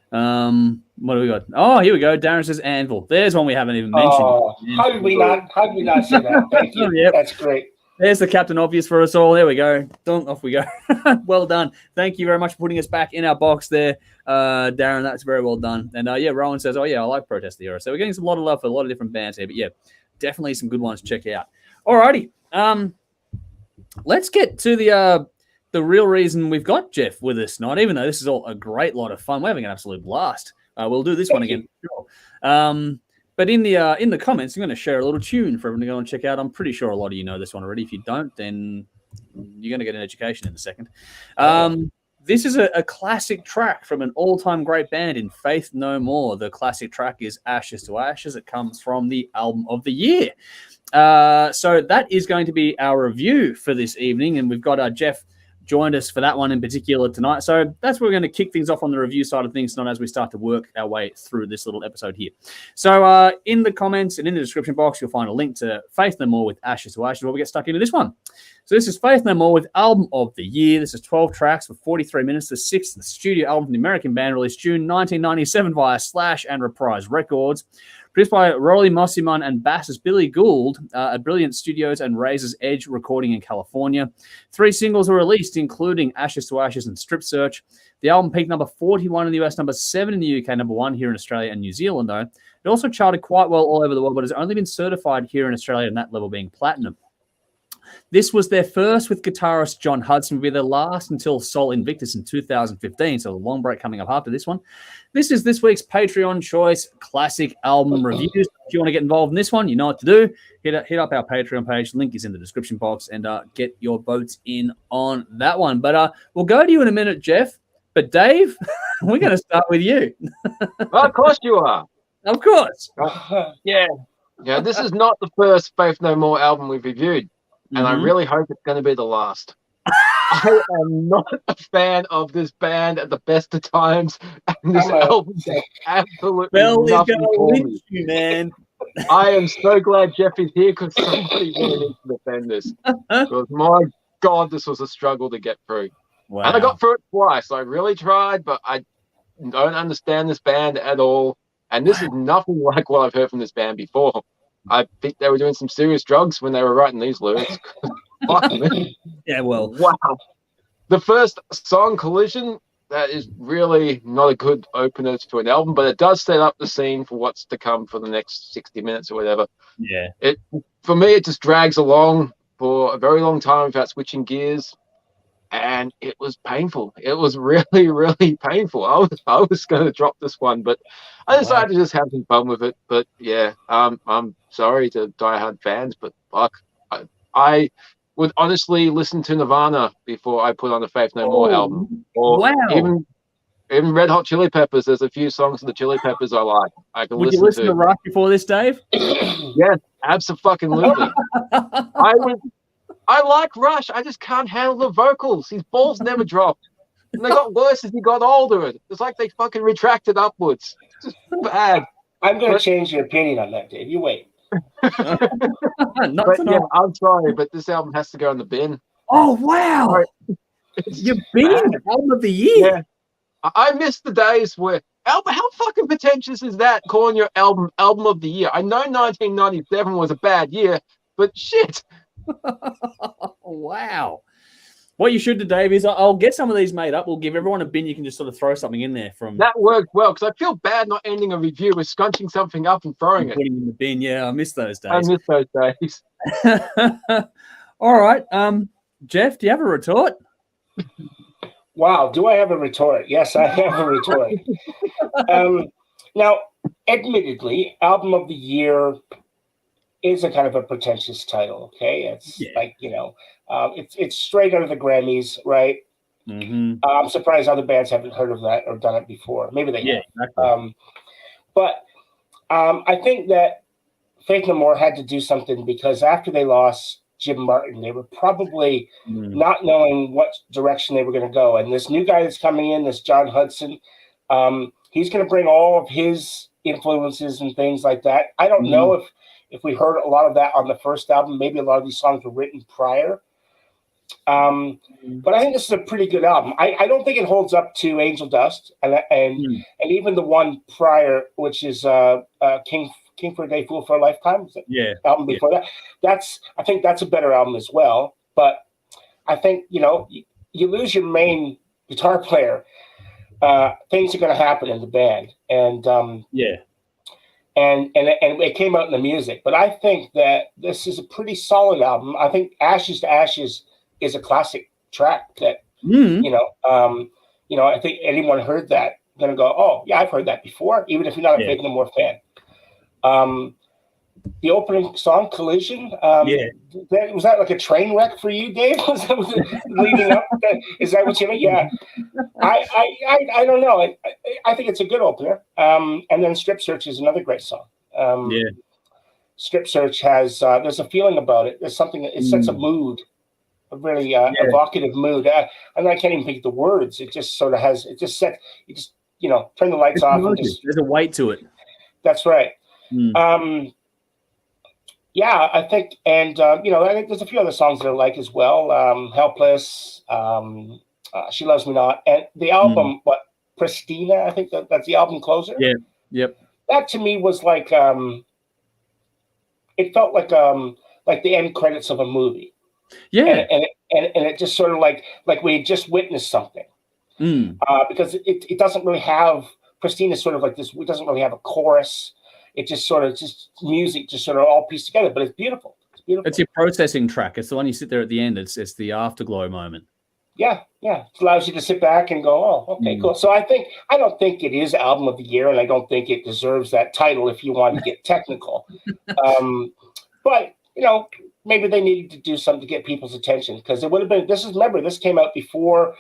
What do we got? Oh, here we go. Darren says Anvil. There's one we haven't even mentioned. Oh, how did we not say that? Thank you. Yep. That's great. There's the Captain Obvious for us all. There we go. Off we go. Well done. Thank you very much for putting us back in our box there, Darren. That's very well done. And Rowan says, I like Protest the Hero. So we're getting a lot of love for a lot of different bands here. But yeah, definitely some good ones to check out. Alrighty. Let's get to the real reason we've got Jeff with us tonight, even though this is all a great lot of fun. We're having an absolute blast. We'll do this one again for sure. But in the comments, I'm going to share a little tune for everyone to go and check out. I'm pretty sure a lot of you know this one already. If you don't, then you're going to get an education in a second. This is a classic track from an all-time great band in Faith No More. The classic track is Ashes to Ashes. It comes from the album of the year. So that is going to be our review for this evening. And we've got Jeff joined us for that one in particular tonight. So that's where we're going to kick things off on the review side of things tonight as we start to work our way through this little episode here. So in the comments and in the description box, you'll find a link to Faith No More with Ashes to Ashes where we get stuck into this one. So this is Faith No More with Album of the Year. This is 12 tracks for 43 minutes. The sixth studio album from the American band released June 1997 via Slash and Reprise Records. Produced by Rolly Mosiman and bassist Billy Gould at Brilliant Studios and Razor's Edge Recording in California. 3 singles were released, including Ashes to Ashes and Strip Search. The album peaked number 41 in the US, number 7 in the UK, number 1 here in Australia and New Zealand, though. It also charted quite well all over the world, but has only been certified here in Australia, and that level being platinum. This was their first with guitarist John Hudson, will be their last until Sol Invictus in 2015, so a long break coming up after this one. This is this week's Patreon Choice Classic Album Reviews. If you want to get involved in this one, you know what to do. Hit up our Patreon page. Link is in the description box, and get your votes in on that one. But we'll go to you in a minute, Jeff. But Dave, we're going to start with you. Well, of course you are. Of course. Yeah. This is not the first Faith No More album we've reviewed. And I really hope it's going to be the last. I am not a fan of this band at the best of times. And this album does absolutely nothing for me. You, man. I am so glad Jeff is here because somebody really needs to defend this. Because my God, this was a struggle to get through. Wow. And I got through it twice. I really tried, but I don't understand this band at all. And this is nothing like what I've heard from this band before. I think they were doing some serious drugs when they were writing these lyrics. Fuck me. Yeah, well. Wow. The first song, Collision, that is really not a good opener to an album, but it does set up the scene for what's to come for the next 60 minutes or whatever. Yeah. For me, it just drags along for a very long time without switching gears. And it was painful. It was really, really painful. I was going to drop this one, but I decided to just have some fun with it. But yeah, I'm sorry to diehard fans, but fuck, I would honestly listen to Nirvana before I put on the Faith No More album. Or even Red Hot Chili Peppers. There's a few songs of the Chili Peppers I like. I can Would listen you listen to to Rush before this, Dave? Yeah, absolutely. I like Rush. I just can't handle the vocals. His balls never dropped. And they got worse as he got older. It's like they fucking retracted upwards. It's just bad. I'm going to change your opinion on that, Dave. You wait. I'm sorry, but this album has to go in the bin. Oh, wow. You're being album of the year. Yeah. I miss the days where how fucking pretentious is that, calling your album of the year? I know 1997 was a bad year, but shit. Wow. What you should do, Dave, is I'll get some of these made up. We'll give everyone a bin. You can just sort of throw something in there from that worked well because I feel bad not ending a review with scrunching something up and throwing it. Putting in the bin. Yeah, I miss those days. I miss those days. All right. Jeff, do you have a retort? Wow, do I have a retort? Yes, I have a retort. Now, admittedly, album of the year is a kind of a pretentious title, okay? It's like, it's straight out of the Grammys, right? Mm-hmm. I'm surprised other bands haven't heard of that or done it before. Maybe they have. Exactly. But I think that Faith No More had to do something because after they lost Jim Martin, they were probably not knowing what direction they were going to go. And this new guy that's coming in, this John Hudson, he's going to bring all of his influences and things like that. I don't know if we heard a lot of that on the first album. Maybe a lot of these songs were written prior. But I think this is a pretty good album. I don't think it holds up to Angel Dust and even the one prior, which is King for a Day, Fool for a Lifetime. Album before that. I think that's a better album as well. But I think, you lose your main guitar player, things are going to happen in the band. And And it came out in the music. But I think that this is a pretty solid album. I think Ashes to Ashes is a classic track that, I think anyone heard that going to go, oh, yeah, I've heard that before, even if you're not a Faith No More fan. The opening song, Collision, was that like a train wreck for you, Dave? Was that leading up? Is that what you mean? Yeah. I don't know. I think it's a good opener. And then Strip Search is another great song. Strip Search has, there's a feeling about it. There's something, it sets a mood really evocative mood. And I can't even think of the words. It just sort of has. It just set. You just turn the lights off and just. There's a weight to it. That's right. Yeah, I think, and I think there's a few other songs that I like as well. Helpless, She Loves Me Not, and the album, Pristina. I think that's the album closer. Yeah. Yep. That to me was like, it felt like the end credits of a movie. Yeah, and it just sort of like we had just witnessed something. Because it doesn't really have Pristina sort of like this. It doesn't really have a chorus. It just sort of music, just sort of all pieced together. But it's beautiful. It's beautiful. It's your processing track. It's the one you sit there at the end. It's the afterglow moment. Yeah. It allows you to sit back and go, oh, okay, cool. So I don't think it is album of the year, and I don't think it deserves that title if you want to get technical. But maybe they needed to do something to get people's attention, because it would have been. Remember, this came out before,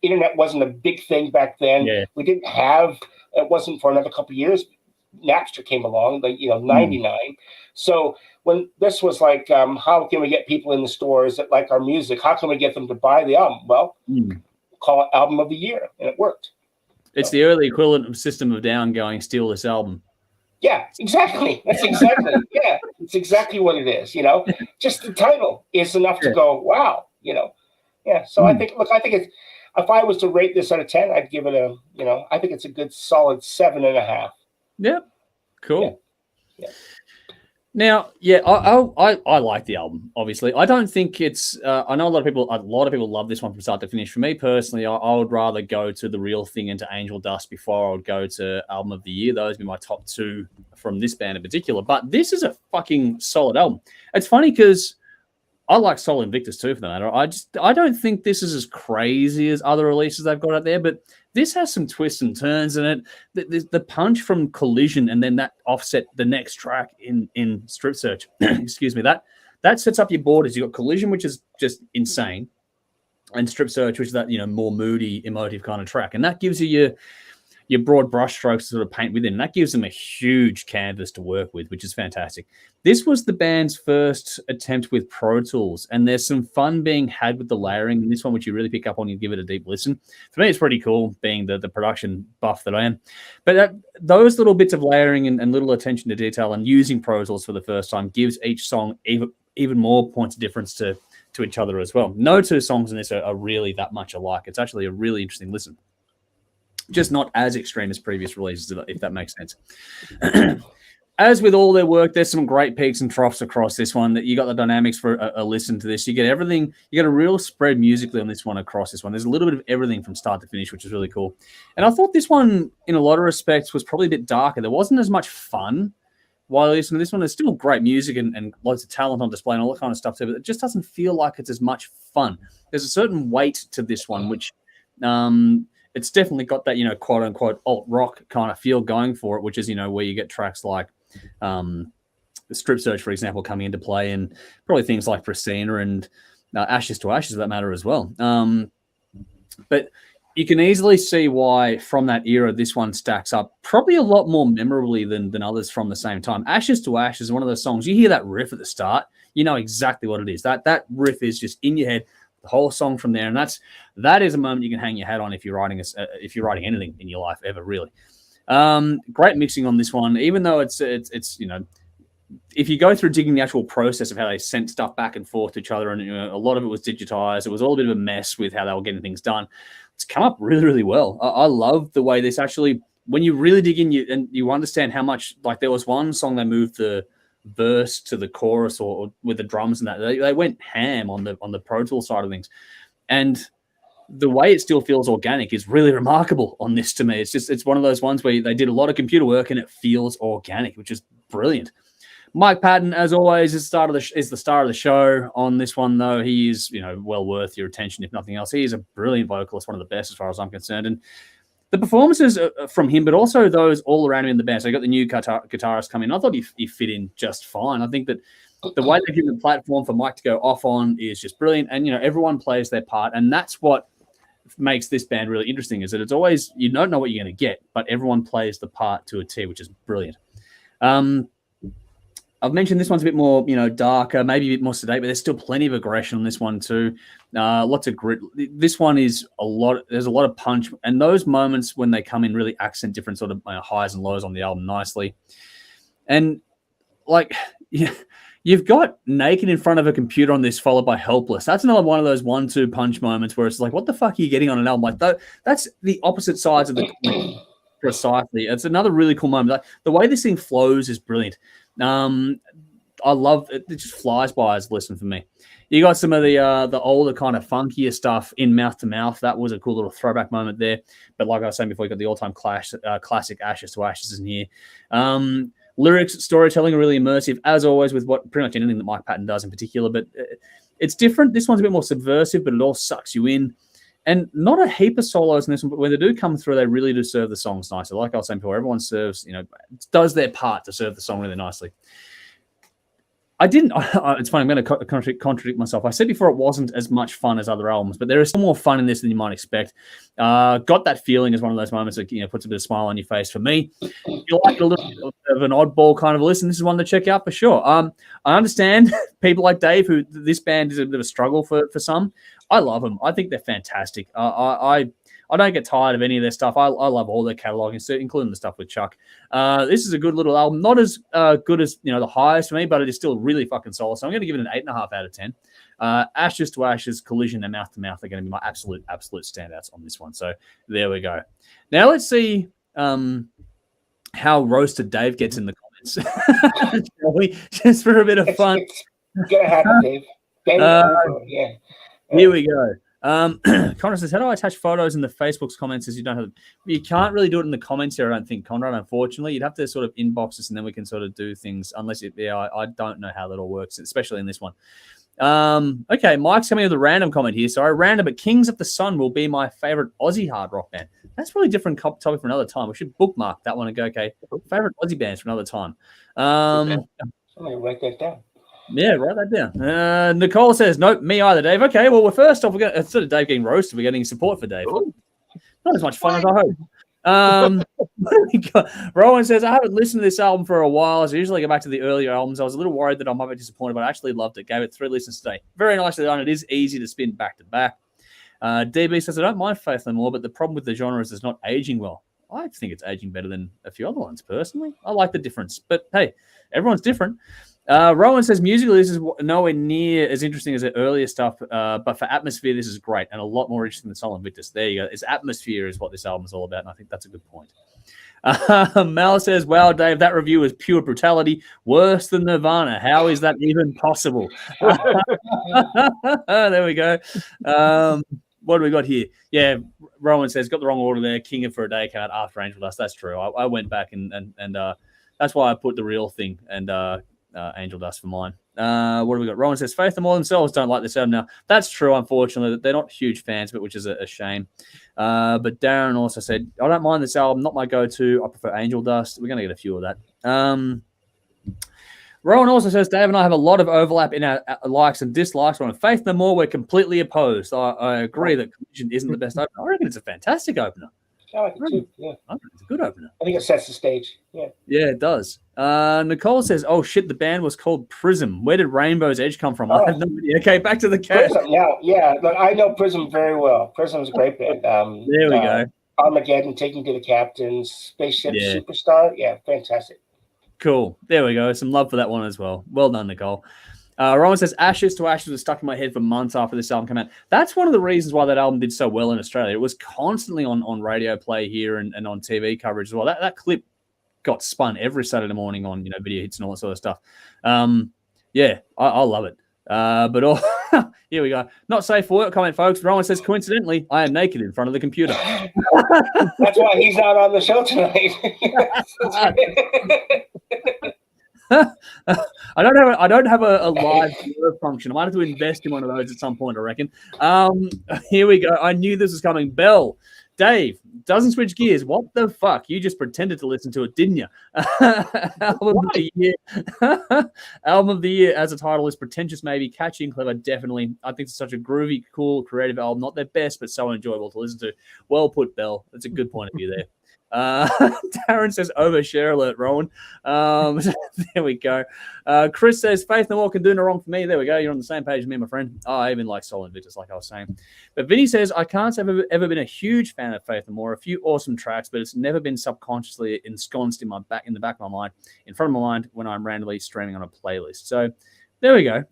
internet wasn't a big thing back then. Yeah. We didn't have. It wasn't for another couple of years. Napster came along, 99. So when this was like, how can we get people in the stores that like our music? How can we get them to buy the album? Well, call it album of the year, and it worked. It's the early equivalent of System of Down going, steal this album. Yeah, exactly. That's exactly. Yeah, it's exactly what it is. Just the title is enough to go, wow. Yeah. So I think it's. If I was to rate this out of 10, I'd give it a. I think it's a good solid 7.5. Yep. Cool. Yeah. Now, I like the album. Obviously, I don't think it's. I know a lot of people love this one from start to finish. For me personally, I would rather go to The Real Thing and to Angel Dust before I would go to Album of the Year. Those would be my top two from this band in particular. But this is a fucking solid album. It's funny because I like Sol Invictus too, for that matter. I don't think this is as crazy as other releases they've got out there, but this has some twists and turns in it. The punch from Collision and then that offset the next track in Strip Search, excuse me, that sets up your borders. You've got Collision, which is just insane, and Strip Search, which is that more moody, emotive kind of track, and that gives you your broad brushstrokes to sort of paint within. And that gives them a huge canvas to work with, which is fantastic. This was the band's first attempt with Pro Tools, and there's some fun being had with the layering in this one, which you really pick up on. You give it a deep listen. For me, it's pretty cool, being the production buff that I am. But those little bits of layering and little attention to detail and using Pro Tools for the first time gives each song even more points of difference to each other as well. No two songs in this are really that much alike. It's actually a really interesting listen. Just not as extreme as previous releases, if that makes sense. As with all their work, there's some great peaks and troughs across this one. That you got the dynamics for a listen to this. You get everything. You get a real spread musically on this one across this one. There's a little bit of everything from start to finish, which is really cool. And I thought this one, in a lot of respects, was probably a bit darker. There wasn't as much fun while listening to this one. There's still great music and loads of talent on display and all that kind of stuff too, but it just doesn't feel like it's as much fun. There's a certain weight to this one, which it's definitely got that, quote unquote alt rock kind of feel going for it, which is, where you get tracks like Strip Search, for example, coming into play, and probably things like Pristina and Ashes to Ashes, for that matter, as well. But you can easily see why, from that era, this one stacks up probably a lot more memorably than others from the same time. Ashes to Ashes is one of those songs, you hear that riff at the start, you know exactly what it is. That riff is just in your head, the whole song from there, and that is a moment you can hang your hat on if you're writing anything in your life ever, really. Great mixing on this one, even though it's if you go through digging the actual process of how they sent stuff back and forth to each other, and a lot of it was digitized, it was all a bit of a mess with how they were getting things done. It's come up really, really well. I love the way this actually, when you really dig in, you understand how much, like there was one song they moved the verse to the chorus or with the drums and that they went ham on the Pro Tools side of things, and the way it still feels organic is really remarkable on this to me. It's one of those ones where they did a lot of computer work and it feels organic, which is brilliant. Mike Patton, as always, is the star of the show on this one, though. He is, well worth your attention, if nothing else. He is a brilliant vocalist, one of the best as far as I'm concerned. And the performances from him, but also those all around him in the band. So you got the new guitarist come in. I thought he fit in just fine. I think that the way they give the platform for Mike to go off on is just brilliant. And, everyone plays their part. And that's what makes this band really interesting, is that it's always, you don't know what you're going to get, but everyone plays the part to a T, which is brilliant. I've mentioned this one's a bit more, darker, maybe a bit more sedate, but there's still plenty of aggression on this one too. Lots of grit. This one is there's a lot of punch, and those moments when they come in really accent different sort of highs and lows on the album nicely. And you've got Naked in front of a computer on this, followed by Helpless. That's another one of those 1-2 punch moments where it's like, what the fuck are you getting on an album? Like that's the opposite sides of the coin. Precisely. It's another really cool moment. The way this thing flows is brilliant. I love it. It just flies by as a listen for me. You got some of the older kind of funkier stuff in Mouth to Mouth. That was a cool little throwback moment there. But like I was saying before, you got the all-time classic Ashes to Ashes in here. Lyrics, storytelling are really immersive, as always, with what pretty much anything that Mike Patton does in particular. But it's different. This one's a bit more subversive, but it all sucks you in. And not a heap of solos in this one, but when they do come through, they really do serve the songs nicely. Like I was saying before, everyone serves, does their part to serve the song really nicely. It's funny, I'm going to contradict myself. I said before it wasn't as much fun as other albums, but there is some more fun in this than you might expect. Got That Feeling is one of those moments that puts a bit of smile on your face for me. If you like a little bit of an oddball kind of a listen, this is one to check out for sure. I understand people like Dave, who this band is a bit of a struggle for some. I love them. I think they're fantastic. I don't get tired of any of their stuff. I love all their catalog, including the stuff with Chuck. This is a good little album. Not as good as the highest for me, but it is still really fucking solid. So I'm going to give it an 8.5 out of 10. Ashes to Ashes, Collision, and Mouth to Mouth are going to be my absolute standouts on this one. So there we go. Now let's see how roasted Dave gets in the comments. Shall we? Just for a bit of fun. It's going to happen, Dave. Yeah. Here we go. Conrad says, how do I attach photos in the Facebook's comments as you don't have... You can't really do it in the comments here, I don't think, Conrad, unfortunately. You'd have to sort of inbox us and then we can sort of do things, unless I don't know how that all works, especially in this one. Okay, Mike's coming with a random comment here. Sorry, random, but Kings of the Sun will be my favorite Aussie hard rock band. That's probably a different topic for another time. We should bookmark that one and go, okay, favorite Aussie bands for another time. I'm going to write that down. Yeah, write that down. Nicole says, nope, me either, Dave. Okay, well, we're first off, instead of Dave getting roasted, we're getting support for Dave. Ooh. Not as much fun as I hope. Rowan says, I haven't listened to this album for a while. So I usually go back to the earlier albums. I was a little worried that I might be disappointed, but I actually loved it. Gave it 3 listens today. Very nicely done. It is easy to spin back to back. DB says, I don't mind Faith No More, but the problem with the genre is it's not aging well. I think it's aging better than a few other ones, personally. I like the difference. But, hey, everyone's different. Rowan says, musically, this is nowhere near as interesting as the earlier stuff, but for atmosphere, this is great and a lot more interesting than Soul Invictus. There you go. It's atmosphere is what this album is all about, and I think that's a good point. Mel says, wow, Dave, that review is pure brutality, worse than Nirvana. How is that even possible? There we go. What do we got here? Yeah, Rowan says, got the wrong order there. King of for a Day came out after Angel Dust. That's true. I went back and that's why I put the real thing and Angel Dust for mine. What do we got? Rowan says, Faith No More themselves don't like this album now. That's true, unfortunately. They're not huge fans, but which is a shame. But Darren also said, I don't mind this album, not my go-to. I prefer Angel Dust. We're going to get a few of that. Rowan also says, Dave and I have a lot of overlap in our likes and dislikes. On Faith No More, we're completely opposed. I agree that Collision isn't the best opener. I reckon it's a fantastic opener. I like it too. Yeah. I think it's a good opener. I think it sets the stage. Yeah. Yeah, it does. Nicole says, oh, shit, the band was called Prism. Where did Rainbow's Edge come from? I have no idea. Okay, back to the case. Prism, yeah. Look, I know Prism very well. Prism's a great band. There we go. Armageddon, Taking to the Captains, Spaceship Superstar. Yeah, fantastic. Cool. There we go. Some love for that one as well. Well done, Nicole. Rowan says, Ashes to Ashes was stuck in my head for months after this album came out. That's one of the reasons why that album did so well in Australia. It was constantly on radio play here and on TV coverage as well. That clip got spun every Saturday morning on video hits and all that sort of stuff. Yeah, I love it. But here we go. Not safe for work comment, folks. Rowan says, coincidentally, I am naked in front of the computer. That's why he's not on the show tonight. I don't have a live function. I might have to invest in one of those at some point, I reckon. Here we go. I knew this was coming. Bell, Dave, doesn't switch gears. What the fuck? You just pretended to listen to it, didn't you? Album of the year. Album of the year as a title is pretentious, maybe catchy and clever. Definitely. I think it's such a groovy, cool, creative album. Not their best, but so enjoyable to listen to. Well put, Bell. That's a good point of view there. Darren says overshare alert, Rowan. There we go. Chris says Faith No More can do no wrong for me. There we go. You're on the same page as me, my friend. Oh, I even like Soul Invictus, like I was saying. But Vinny says I can't say I've ever been a huge fan of Faith No More. A few awesome tracks, but it's never been subconsciously ensconced in the back of my mind, in front of my mind when I'm randomly streaming on a playlist. So there we go.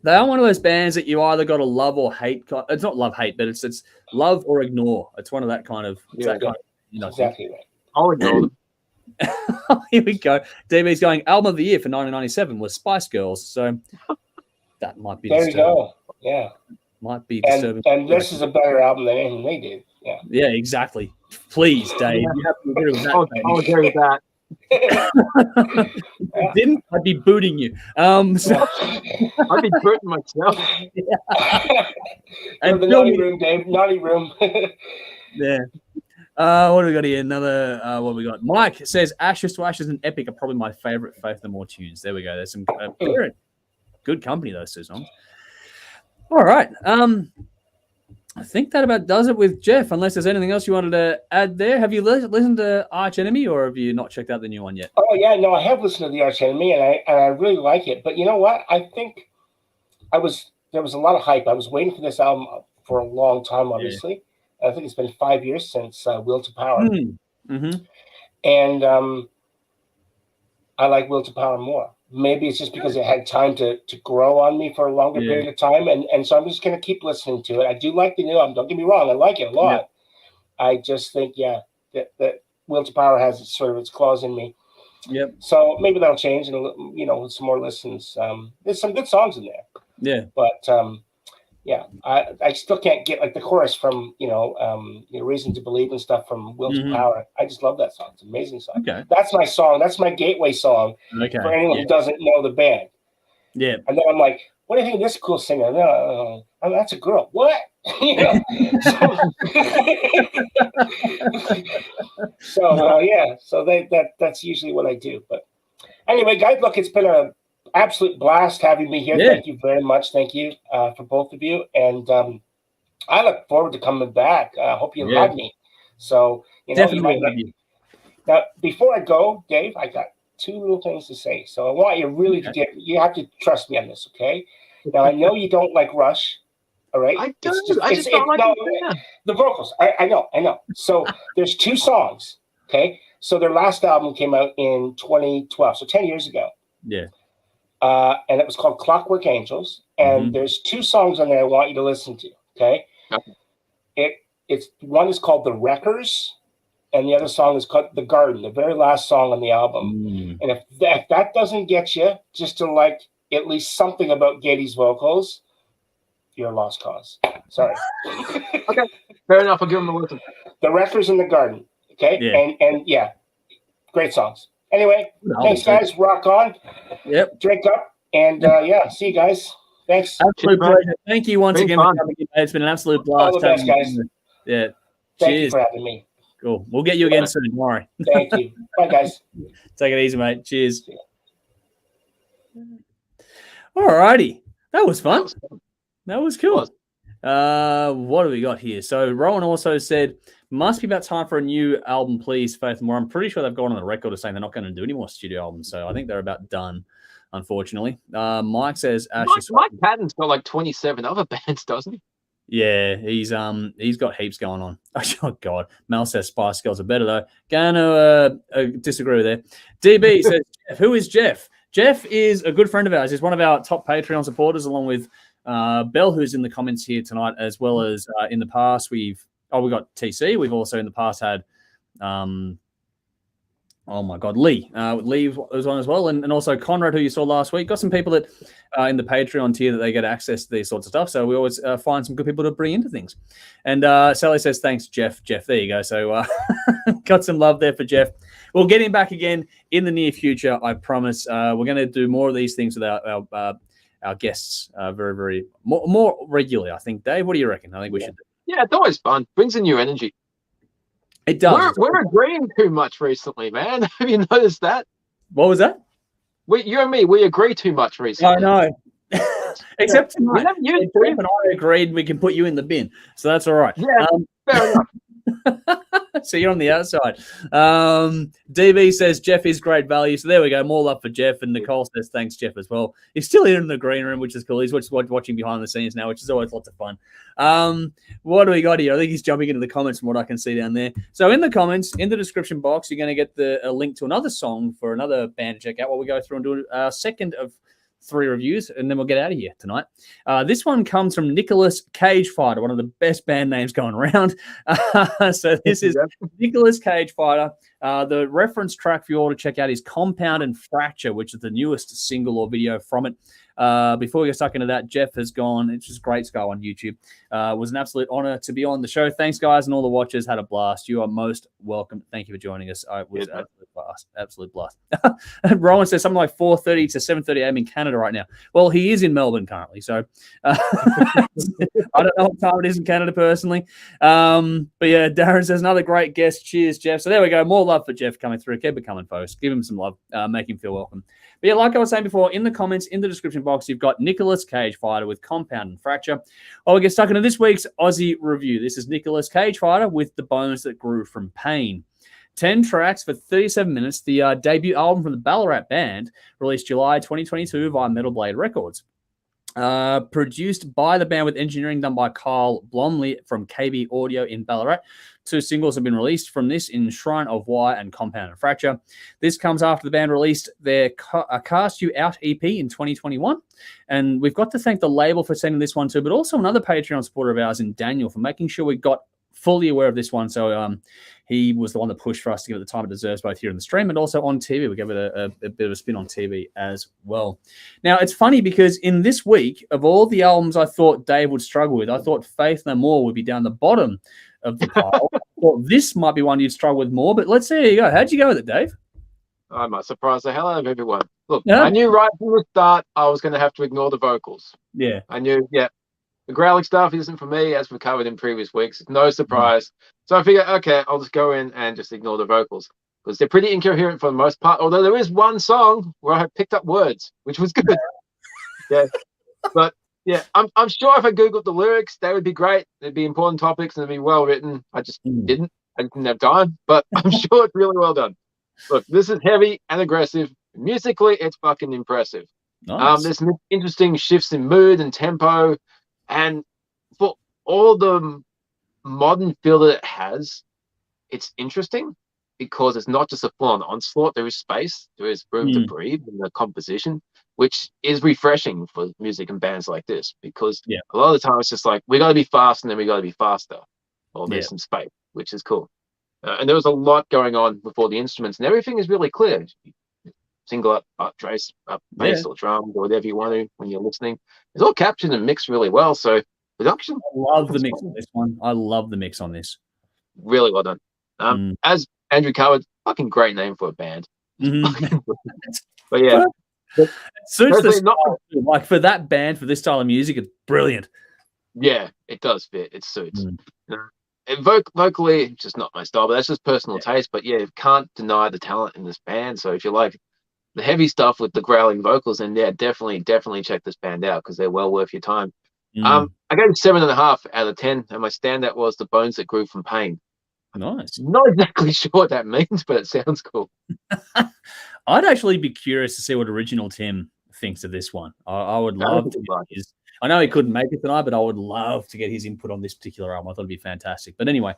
They are one of those bands that you either got to love or hate. It's not love hate, but it's love or ignore. It's one of that kind of. Exactly right. I'll ignore them. Here we go. DB's going album of the year for 1997 was Spice Girls. So that might be. There you go. Yeah. Might be disturbing. And this is a better album than anything they did. Yeah. Yeah, exactly. Please, Dave. You have to agree with that. I'll agree with that. Didn't I'd be booting you. So I'd be booting myself. Yeah. And the naughty room, Dave. Naughty room. Yeah. What do we got here? Another. What we got? Mike says "Ashes to Ashes" and "Epic" are probably my favorite Faith No More tunes. There we go. There's some good company, those two songs. All right. I think that about does it with Jeff, unless there's anything else you wanted to add there. Have you listened to Arch Enemy, or have you not checked out the new one yet? Oh, yeah. No, I have listened to the Arch Enemy, and I really like it. But you know what? I think there was a lot of hype. I was waiting for this album for a long time, obviously. Yeah. I think it's been 5 years since Will to Power. Mm-hmm. And I like Will to Power more. Maybe it's just because it had time to grow on me for a longer period of time. And so I'm just going to keep listening to it. I do like the new album. Don't get me wrong. I like it a lot. Yeah. I just think, that Will to Power has sort of its claws in me. Yep. So maybe that'll change and, with some more listens. There's some good songs in there. Yeah. But, I still can't get like the chorus from, Reason to Believe and stuff from Will to Power. I just love that song. It's an amazing song. Okay. That's my song. That's my gateway song for anyone who doesn't know the band. Yeah. And then I'm like, what do you think of this cool singer? No, that's a girl. What? So that's usually what I do. But anyway, guys, look, it's been an absolute blast having me here. Thank you very much. Thank you for both of you. And I look forward to coming back. I hope you have me. So, definitely. Now, before I go, Dave, I got two little things to say. So I want you really you have to trust me on this, okay? Now, I know you don't like Rush, all right? I don't. I just don't like the vocals. I know. So there's two songs, okay? So their last album came out in 2012, so 10 years ago. Yeah. And it was called Clockwork Angels. And there's two songs on there I want you to listen to, okay? It's one is called The Wreckers, and the other song is called The Garden, the very last song on the album. And if that doesn't get you just to like at least something about Geddy's vocals, you're a lost cause. Sorry. Okay, fair enough. I'll give them a listen. The Wreckers and The Garden, okay? Yeah. And great songs. Anyway, thanks, guys. Rock on. Yep. Drink up. And, see you guys. Thanks. Absolute pleasure. Thank you once again for coming in. It's been an absolute blast. All the best, guys. Yeah. Thank you for having me. Cool. We'll get you again soon. Don't worry. Thank you. Bye, guys. Take it easy, mate. Cheers. All righty. That was fun. That was cool. What do we got here? So Rowan also said, must be about time for a new album, please, Faith More. I'm pretty sure they've gone on the record of saying they're not going to do any more studio albums. So I think they're about done, unfortunately. Mike says Mike Patton's got like 27 other bands, doesn't he? Yeah, he's got heaps going on. Oh God, Mel says Spice Girls are better though. Gonna disagree with that. DB says Jeff. Who is Jeff? Jeff is a good friend of ours. He's one of our top Patreon supporters, along with Belle, who's in the comments here tonight, as well as in the past we got TC. We've also in the past had oh my God, Lee. Lee was on as well, and also Conrad, who you saw last week. Got some people that in the Patreon tier that they get access to these sorts of stuff. So we always find some good people to bring into things. And Sally says, thanks, Jeff. Jeff, there you go. So got some love there for Jeff. We'll get him back again in the near future, I promise. We're going to do more of these things with our guests very, very more regularly, I think. Dave, what do you reckon? I think we should. Yeah, it's always fun. Brings a new energy. It does. We're agreeing too much recently, man. Have you noticed that? What was that? You and me, we agree too much recently. I know. Except tonight. Jeff and I agreed we can put you in the bin. So that's all right. Yeah, fair enough. So you're on the outside. DB says Jeff is great value. So there we go. More love for Jeff. And Nicole says thanks, Jeff, as well. He's still here in the green room, which is cool. He's watching behind the scenes now, which is always lots of fun. What do we got here? I think he's jumping into the comments from what I can see down there. So in the comments, in the description box, you're going to get a link to another song for another band to check out while we go through and do a second of 3 reviews, and then we'll get out of here tonight. This one comes from Nicolas Cage Fighter, one of the best band names going around. So this is Nicolas Cage Fighter. The reference track for you all to check out is Compound and Fracture, which is the newest single or video from it. Before we get stuck into that, Jeff has gone. It's just great to go on YouTube. It was an absolute honor to be on the show. Thanks, guys, and all the watchers. Had a blast. You are most welcome. Thank you for joining us. It was absolute blast. Rowan says something like 4:30 to 7:30 a.m. in Canada right now. Well, he is in Melbourne currently, so I don't know what time it is in Canada personally. But yeah, Darren says another great guest. Cheers, Jeff. So there we go. More love for Jeff coming through. Keep it coming, folks. Give him some love. Make him feel welcome. But yeah, like I was saying before, in the comments, in the description box, you've got Nicolas Cage Fighter with Compound and Fracture. Well, we get stuck into this week's Aussie review. This is Nicolas Cage Fighter with The Bones That Grew From Pain. 10 tracks for 37 minutes. The debut album from the Ballarat band, released July 2022 via Metal Blade Records. Produced by the band with engineering done by Kyle Blomley from KB Audio in Ballarat. 2 singles have been released from this in Shrine of Wire and Compound and Fracture. This comes after the band released their Cast You Out EP in 2021. And we've got to thank the label for sending this one too, but also another Patreon supporter of ours in Daniel for making sure we got fully aware of this one. So he was the one that pushed for us to give it the time it deserves, both here in the stream and also on TV. We gave it a bit of a spin on TV as well. Now, it's funny because in this week, of all the albums I thought Dave would struggle with, I thought Faith No More would be down the bottom of the pile. I thought this might be one you'd struggle with more, but let's see how you go. How'd you go with it, Dave? I might surprise the hell out of everyone. Look, yeah. I knew right from the start I was going to have to ignore the vocals. Yeah. I knew, the growling stuff isn't for me, as we've covered in previous weeks. No surprise. So I figured, okay, I'll just go in and just ignore the vocals because they're pretty incoherent for the most part. Although there is one song where I picked up words, which was good. Yeah, but yeah, I'm sure if I googled the lyrics, they would be great. They'd be important topics and they'd be well written. I just didn't. I didn't have time, but I'm sure it's really well done. Look, this is heavy and aggressive. Musically, it's fucking impressive. Nice. There's some interesting shifts in mood and tempo. And for all the modern feel that it has, it's interesting because it's not just a full-on onslaught. There is space. There is room to breathe in the composition, which is refreshing for music and bands like this because a lot of the time it's just like, we got to be fast and then we got to be faster. Or there's some space, which is cool. And there was a lot going on with all the instruments and everything is really clear. Single up trace, up bass or drums or whatever you want to when you're listening. It's all captured and mixed really well. So production. I love the mix on this one. I love the mix on this. Really well done. As Andrew covered, fucking great name for a band. But yeah. It suits the style. Like for that band, for this style of music, it's brilliant. Yeah, it does fit. It suits. And vocally, it's just not my style, but that's just personal taste. But yeah, you can't deny the talent in this band. So if you like the heavy stuff with the growling vocals, and definitely check this band out because they're well worth your time. I gave it 7.5 out of 10, and my standout was The Bones That Grew From Pain. Nice. Not exactly sure what that means, but it sounds cool. I'd actually be curious to see what Original Tim thinks of this one. I would love to get his. I know he couldn't make it tonight, but I would love to get his input on this particular album. I thought it'd be fantastic. But anyway,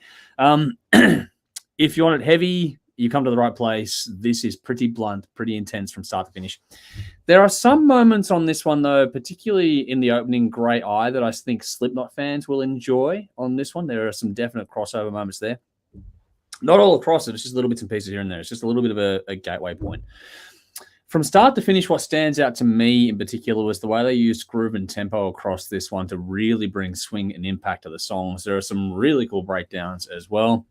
if you want it heavy, you come to the right place. This is pretty blunt, pretty intense from start to finish. There are some moments on this one, though, particularly in the opening Grey Eye, that I think Slipknot fans will enjoy on this one. There are some definite crossover moments there. Not all across it. It's just little bits and pieces here and there. It's just a little bit of a gateway point. From start to finish, what stands out to me in particular was the way they used groove and tempo across this one to really bring swing and impact to the songs. There are some really cool breakdowns as well.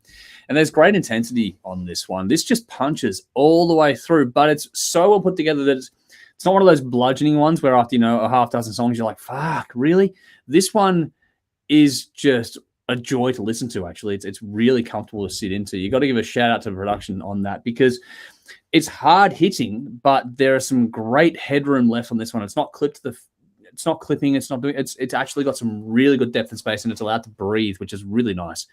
And there's great intensity on this one. This just punches all the way through, but it's so well put together that it's not one of those bludgeoning ones where after, a half dozen songs, you're like, fuck, really? This one is just a joy to listen to, actually. It's really comfortable to sit into. You got to give a shout out to the production on that because it's hard hitting, but there are some great headroom left on this one. It's not clipping. It's actually got some really good depth and space, and it's allowed to breathe, which is really nice.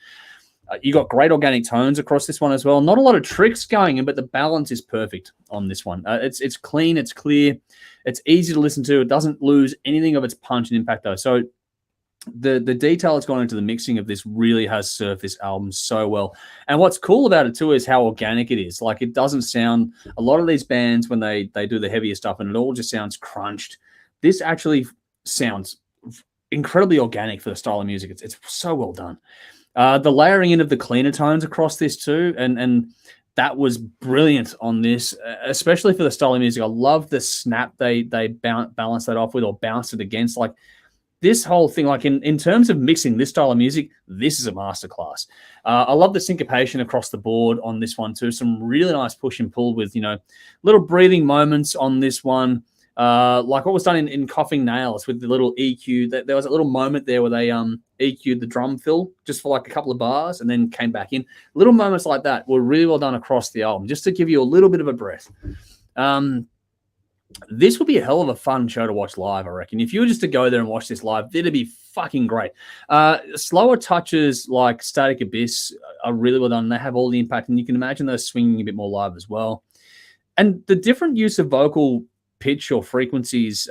You got great organic tones across this one as well. Not a lot of tricks going in, but the balance is perfect on this one. It's clean, it's clear, it's easy to listen to. It doesn't lose anything of its punch and impact though. So the detail that's gone into the mixing of this really has served this album so well. And what's cool about it too is how organic it is. Like, it doesn't sound, a lot of these bands when they do the heavier stuff and it all just sounds crunched. This actually sounds incredibly organic for the style of music. It's so well done. The layering in of the cleaner tones across this too, and that was brilliant on this, especially for the style of music. I love the snap they balance that off with or bounce it against. Like, this whole thing, like in terms of mixing this style of music, this is a masterclass. I love the syncopation across the board on this one too. Some really nice push and pull with, little breathing moments on this one. Like what was done in Coughing Nails with the little EQ. There was a little moment there where they EQ'd the drum fill just for like a couple of bars and then came back in. Little moments like that were really well done across the album, just to give you a little bit of a breath. This would be a hell of a fun show to watch live, I reckon. If you were just to go there and watch this live, it'd be fucking great. Slower touches like Static Abyss are really well done. They have all the impact, and you can imagine those swinging a bit more live as well. And the different use of vocal pitch or frequencies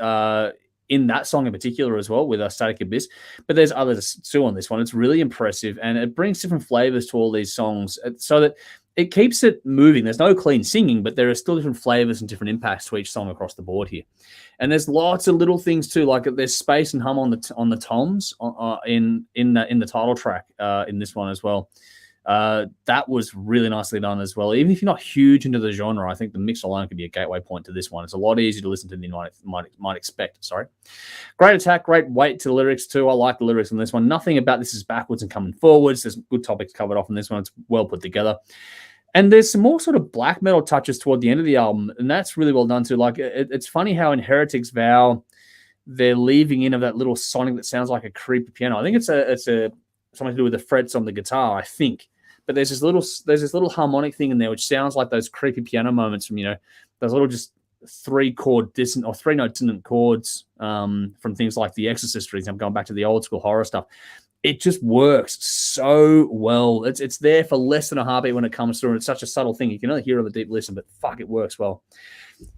in that song in particular as well with Static Abyss, but there's others too on this one. It's really impressive, and it brings different flavors to all these songs so that it keeps it moving. There's no clean singing, but there are still different flavors and different impacts to each song across the board here. And there's lots of little things too, like there's space and hum on the toms in the title track in this one as well. That was really nicely done as well. Even if you're not huge into the genre, I think the mix alone could be a gateway point to this one. It's a lot easier to listen to than you might expect. Sorry. Great attack, great weight to the lyrics too. I like the lyrics on this one. Nothing about this is backwards and coming forwards. There's good topics covered off in this one. It's well put together. And there's some more sort of black metal touches toward the end of the album, and that's really well done too. Like, it's funny how in Heretic's Vow, they're leaving in of that little sonic that sounds like a creepy piano. I think it's something to do with the frets on the guitar, I think. But there's this little harmonic thing in there which sounds like those creepy piano moments from, those little just 3-chord dissonant or 3-note dissonant chords from things like The Exorcist, for example, going back to the old school horror stuff. It just works so well. It's there for less than a heartbeat when it comes through, and it's such a subtle thing. You can only hear it on the deep listen, but fuck, it works well.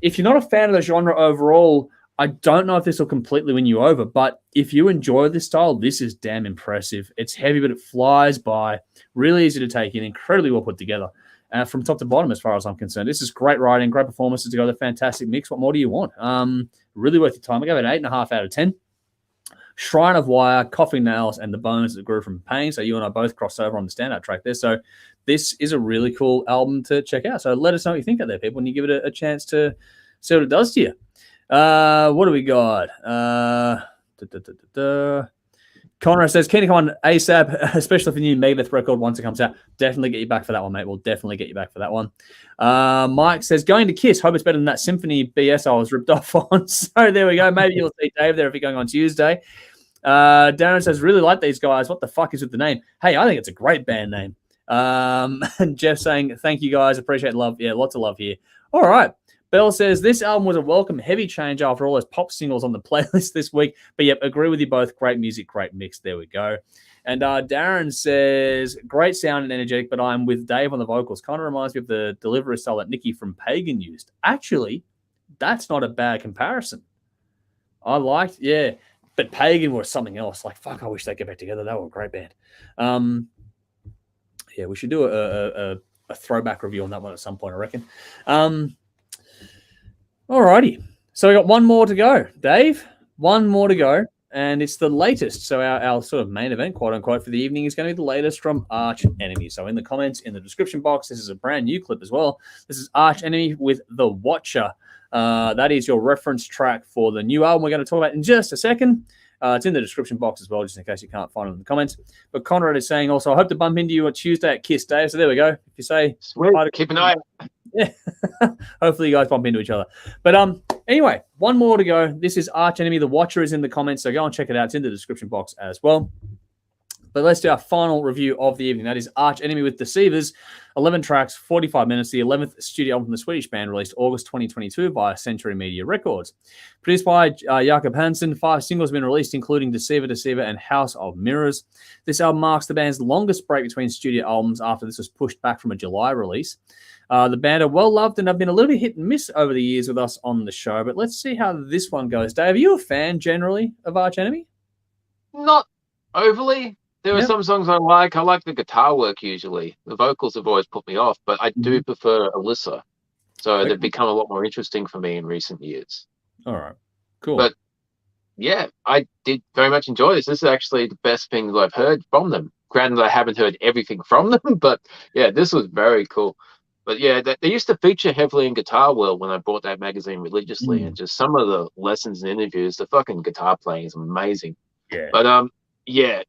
If you're not a fan of the genre overall, I don't know if this will completely win you over, but if you enjoy this style, this is damn impressive. It's heavy, but it flies by. Really easy to take in, incredibly well put together. From top to bottom, as far as I'm concerned. This is great writing, great performances together, fantastic mix. What more do you want? Really worth your time. I give it an 8.5 out of 10. Shrine of Wire, Coughing Nails, and The Bones That Grew From Pain. So you and I both crossed over on the standout track there. So this is a really cool album to check out. So let us know what you think out there, people, when you give it a chance to see what it does to you. What do we got? Conrad says, keen to come on ASAP, especially for the new Megadeth record once it comes out. Definitely get you back for that one, mate. We'll definitely get you back for that one. Mike says, going to Kiss. Hope it's better than that Symphony BS I was ripped off on. So there we go. Maybe you'll see Dave there if you're going on Tuesday. Darren says, really like these guys. What the fuck is with the name? Hey, I think it's a great band name. And Jeff saying, thank you guys. Appreciate love. Yeah, lots of love here. All right. Bell says, this album was a welcome heavy change after all those pop singles on the playlist this week. But yep, agree with you both. Great music, great mix. There we go. And Darren says, great sound and energetic, but I'm with Dave on the vocals. Kind of reminds me of the delivery style that Nikki from Pagan used. Actually, that's not a bad comparison. I liked, yeah. But Pagan was something else. Like, fuck, I wish they'd get back together. They were a great band. Yeah, we should do a throwback review on that one at some point, I reckon. Alrighty. So we got one more to go, Dave. One more to go. And it's the latest. So our sort of main event, quote unquote, for the evening is going to be the latest from Arch Enemy. So in the comments, in the description box, this is a brand new clip as well. This is Arch Enemy with The Watcher. That is your reference track for the new album we're going to talk about in just a second. It's in the description box as well, just in case you can't find it in the comments. But Conrad is saying also, I hope to bump into you on Tuesday at Kiss Day. So there we go. If you say, sweet, keep an eye out. Yeah. Hopefully you guys bump into each other. But anyway, one more to go. This is Arch Enemy. The Watcher is in the comments, so go and check it out. It's in the description box as well. But let's do our final review of the evening. That is Arch Enemy with Deceivers. 11 tracks, 45 minutes. The 11th studio album from the Swedish band, released August 2022 via Century Media Records. Produced by Jakob Hansen, 5 singles have been released, including Deceiver, Deceiver, and House of Mirrors. This album marks the band's longest break between studio albums after this was pushed back from a July release. The band are well loved and have been a little bit hit and miss over the years with us on the show, but let's see how this one goes. Dave, are you a fan generally of Arch Enemy? Not overly. There are some songs I like. I like the guitar work usually. The vocals have always put me off, but I do prefer Alyssa. So they've become a lot more interesting for me in recent years. All right. Cool. But yeah, I did very much enjoy this. This is actually the best thing that I've heard from them. Granted, I haven't heard everything from them, but yeah, this was very cool. But yeah, they used to feature heavily in Guitar World when I bought that magazine religiously, and just some of the lessons and interviews, the fucking guitar playing is amazing. Yeah. But yeah,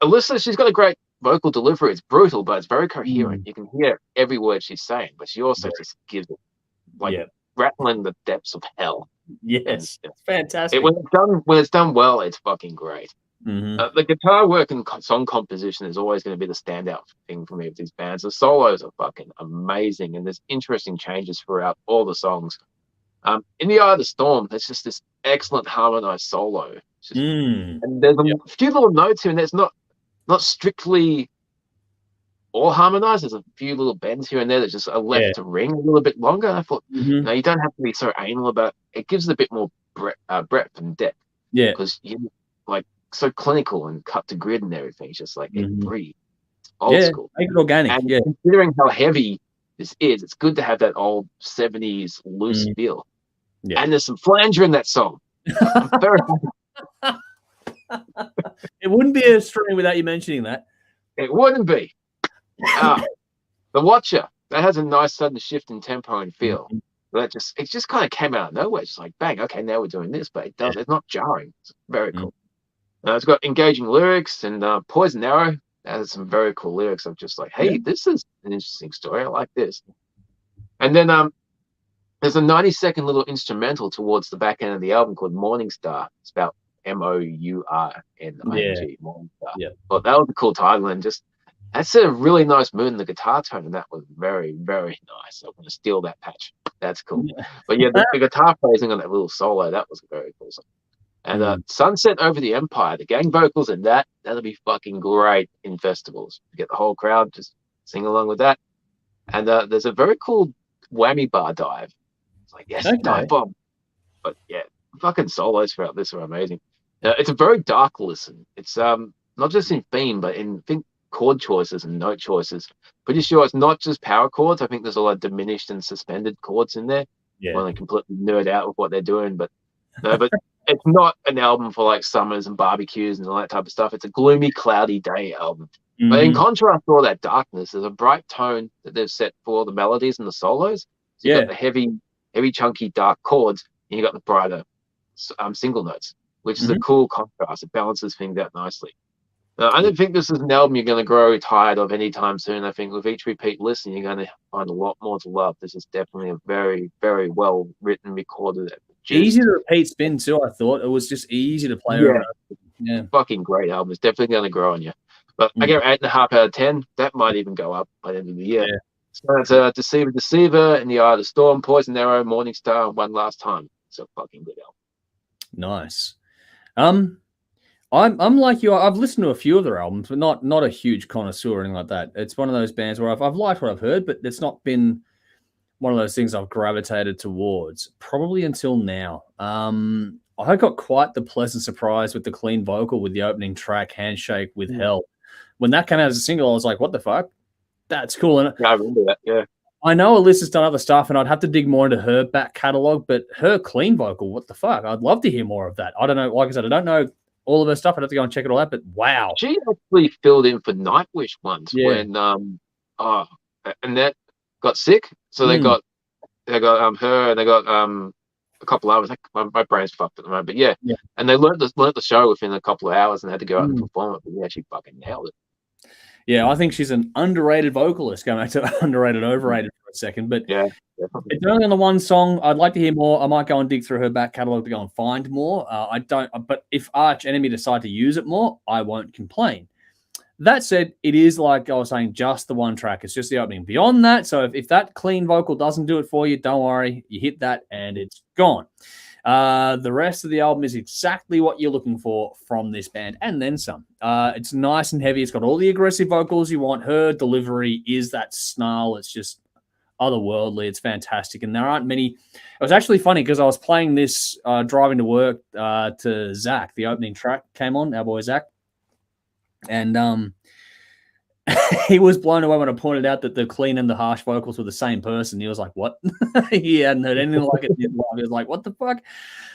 Alyssa, she's got a great vocal delivery. It's brutal, but it's very coherent. You can hear every word she's saying, but she also just gives it like rattling the depths of hell. Yes, it's fantastic. When it's done well, it's fucking great. The guitar work and song composition is always going to be the standout thing for me with these bands. The solos are fucking amazing, and there's interesting changes throughout all the songs. In the Eye of the Storm, there's just this excellent harmonized solo. And there's a few little notes here, and there's not strictly all harmonized. There's a few little bends here and there that just are left to ring a little bit longer. I thought, no, you don't have to be so anal about it. It gives it a bit more breadth and depth. Yeah, because you like so clinical and cut to grid and everything. It's just like it breathes. Old school. Make it organic. And considering how heavy this is, it's good to have that old 70s loose feel. Yeah. And there's some flanger in that song. I'm very It wouldn't be a stream without you mentioning that. It wouldn't be. The Watcher, that has a nice sudden shift in tempo and feel. It just kind of came out of nowhere. It's like, bang, okay, now we're doing this, but it does. It's not jarring. It's very cool. It's got engaging lyrics, and Poison Arrow, that has some very cool lyrics. I'm just like, hey, this is an interesting story. I like this. And then there's a 90-second little instrumental towards the back end of the album called Morning Star. It's about Mourning, Morning Star. Yeah. But that was a cool title, and that's a really nice mood in the guitar tone, and that was very, very nice. I'm going to steal that patch. That's cool. But yeah, the guitar phrasing on that little solo, that was very cool. And Sunset Over the Empire, the gang vocals in that'll be fucking great in festivals. You get the whole crowd just sing along with that. And there's a very cool whammy bar dive. It's like, yes, dive bomb. But yeah, fucking solos throughout this are amazing. It's a very dark listen. It's not just in theme, but in chord choices and note choices. Pretty sure it's not just power chords. I think there's a lot of diminished and suspended chords in there. Yeah. When they completely nerd out with what they're doing. But it's not an album for like summers and barbecues and all that type of stuff. It's a gloomy, cloudy day album. But in contrast to all that darkness, there's a bright tone that they've set for the melodies and the solos. So you've got the heavy, chunky, dark chords, and you've got the brighter single notes, which is a cool contrast. It balances things out nicely. I don't think this is an album you're going to grow tired of anytime soon. I think with each repeat listen, you're going to find a lot more to love. This is definitely a very, very well written, recorded. Easy to repeat spin too. I thought it was just easy to play around. Yeah, fucking great album. It's definitely going to grow on you. But I give it 8.5 out of 10. That might even go up by the end of the year. Yeah. So it's Deceiver, Deceiver, In the Eye of the Storm, Poison Arrow, Morning Star, and One Last Time. It's a fucking good album. Nice. I'm like you. I've listened to a few of their albums, but not a huge connoisseur or anything like that. It's one of those bands where I've liked what I've heard, but it's not been one of those things I've gravitated towards probably until now. I got quite the pleasant surprise with the clean vocal with the opening track, Handshake with Hell. When that came out as a single, I was like, what the fuck? That's cool. And I remember that, yeah. I know Alyssa's done other stuff, and I'd have to dig more into her back catalogue, but her clean vocal, what the fuck? I'd love to hear more of that. I don't know. Like I said, I don't know all of her stuff. I'd have to go and check it all out, but wow. She actually filled in for Nightwish once when Annette got sick. So they got her, and they got a couple hours. My brain's fucked at the moment, but yeah. And they learned the show within a couple of hours and had to go out and perform it. But yeah, she fucking nailed it. Yeah, I think she's an underrated vocalist. Going back to underrated, overrated for a second, but yeah, definitely. It's only on the one song. I'd like to hear more. I might go and dig through her back catalogue to go and find more. I don't. But if Arch Enemy decide to use it more, I won't complain. That said, it is like I was saying, just the one track. It's just the opening. Beyond that, so if that clean vocal doesn't do it for you, don't worry. You hit that and it's gone. The rest of the album is exactly what you're looking for from this band, and then some. It's nice and heavy. It's got all the aggressive vocals you want. Her delivery is that snarl. It's just otherworldly. It's fantastic, and there aren't many. It was actually funny because I was playing this driving to work to Zach. The opening track came on, our boy Zach, and he was blown away when I pointed out that the clean and the harsh vocals were the same person. He was like, "What?" He hadn't heard anything like it. He was like, "What the fuck?"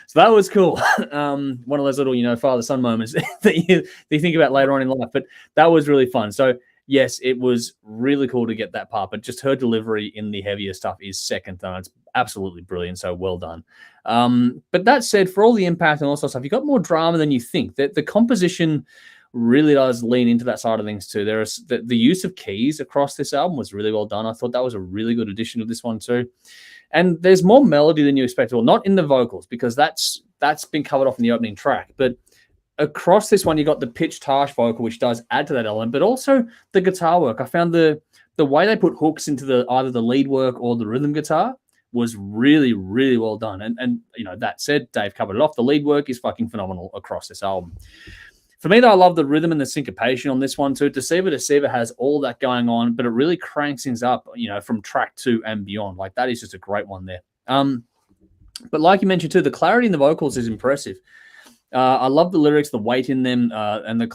So that was cool. One of those little, father-son moments that you think about later on in life. But that was really fun. So yes, it was really cool to get that part. But just her delivery in the heavier stuff is second to none. It's absolutely brilliant. So well done. But that said, for all the impact and all sorts of stuff, you got more drama than you think. That the composition really does lean into that side of things too. There is the use of keys across this album was really well done. I thought that was a really good addition to this one too. And there's more melody than you expect. Well, not in the vocals because that's been covered off in the opening track. But across this one, you got the pitched harsh vocal, which does add to that element, but also the guitar work. I found the way they put hooks into either the lead work or the rhythm guitar was really, really well done. And that said, Dave covered it off. The lead work is fucking phenomenal across this album. For me, though, I love the rhythm and the syncopation on this one too. Deceiver has all that going on, but it really cranks things up, from track 2 and beyond. Like that is just a great one there. But like you mentioned too, the clarity in the vocals is impressive. I love the lyrics, the weight in them, and the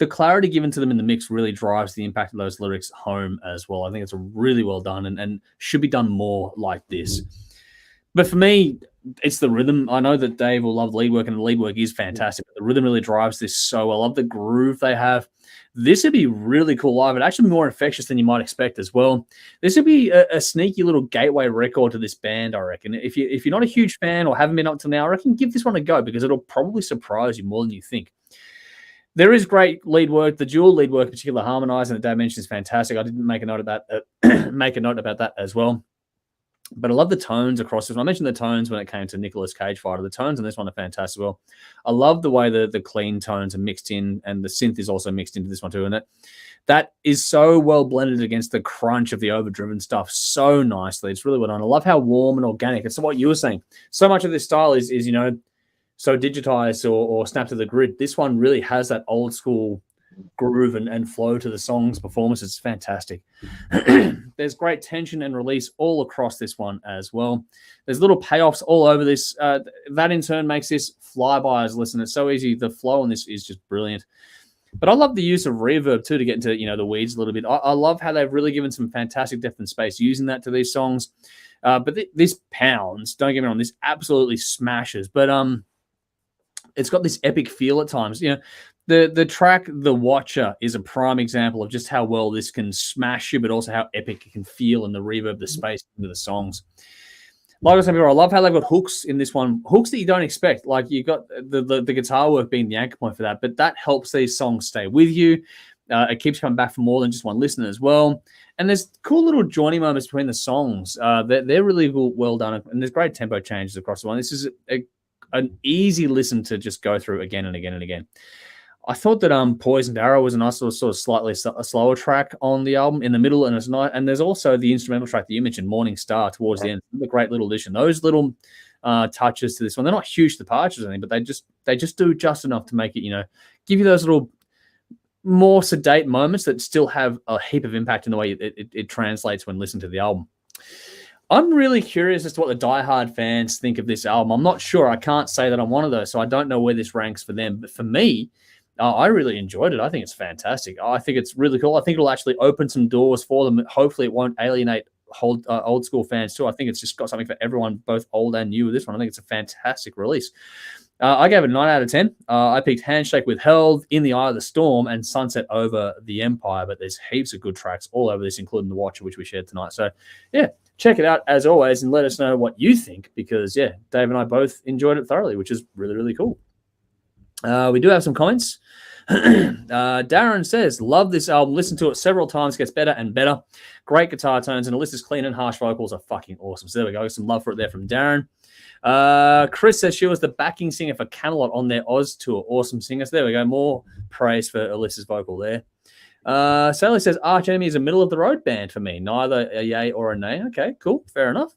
clarity given to them in the mix really drives the impact of those lyrics home as well. I think it's really well done and should be done more like this. But for me, it's the rhythm. I know that Dave will love lead work, and the lead work is fantastic. But the rhythm really drives this so well. I love the groove they have. This would be really cool live. It'd actually be more infectious than you might expect as well. This would be a sneaky little gateway record to this band, I reckon. If you're not a huge fan or haven't been up to now, I reckon give this one a go because it'll probably surprise you more than you think. There is great lead work. The dual lead work, in particular harmonizing that Dave mentioned, is fantastic. I didn't make a note of that. Make a note about that as well. But I love the tones across this one. I mentioned the tones when it came to Nicolas Cage Fighter. The tones on this one are fantastic as well. I love the way the clean tones are mixed in, and the synth is also mixed into this one too. And that is so well blended against the crunch of the overdriven stuff so nicely. It's really well done. I love how warm and organic. It's what you were saying. So much of this style is so digitized or snapped to the grid. This one really has that old school groove and flow to the song's performance. It's fantastic. There's great tension and release all across this one as well. There's little payoffs all over this. That in turn makes this fly by as listen. It's so easy. The flow on this is just brilliant. But I love the use of reverb too to get into the weeds a little bit. I love how they've really given some fantastic depth and space using that to these songs. But this pounds. Don't get me wrong. This absolutely smashes. But it's got this epic feel at times. The track The Watcher is a prime example of just how well this can smash you, but also how epic it can feel in the reverb, the space into the songs. Like I said before, I love how they've got hooks in this one, hooks that you don't expect. Like you got the guitar work being the anchor point for that, but that helps these songs stay with you. It keeps coming back for more than just one listen as well. And there's cool little joining moments between the songs. They're really well done, and there's great tempo changes across the one. This is an easy listen to just go through again and again and again. I thought that Poisoned Arrow was a nice little sort of slightly a slower track on the album in the middle, and it's nice. And there's also the instrumental track that you mentioned, Morning Star, towards the end. It's a great little addition. Those little touches to this one, they're not huge departures or anything, but they just do just enough to make it, give you those little more sedate moments that still have a heap of impact in the way it translates when listening to the album. I'm really curious as to what the diehard fans think of this album. I'm not sure. I can't say that I'm one of those, so I don't know where this ranks for them. But for me, I really enjoyed it. I think it's fantastic. I think it's really cool. I think it'll actually open some doors for them. Hopefully it won't alienate old school fans too. I think it's just got something for everyone, both old and new with this one. I think it's a fantastic release. I gave it a 9 out of 10. I picked Handshake Withheld, In the Eye of the Storm, and Sunset Over the Empire. But there's heaps of good tracks all over this, including The Watcher, which we shared tonight. So, yeah, check it out as always and let us know what you think because, yeah, Dave and I both enjoyed it thoroughly, which is really, really cool. We do have some comments. Darren says, love this album. Listen to it several times. Gets better and better. Great guitar tones. And Alyssa's clean and harsh vocals are fucking awesome. So there we go. Some love for it there from Darren. Chris says she was the backing singer for Camelot on their Oz tour. Awesome singer. So there we go. More praise for Alyssa's vocal there. Sally says, Arch Enemy is a middle of the road band for me. Neither a yay or a nay. Okay, cool. Fair enough.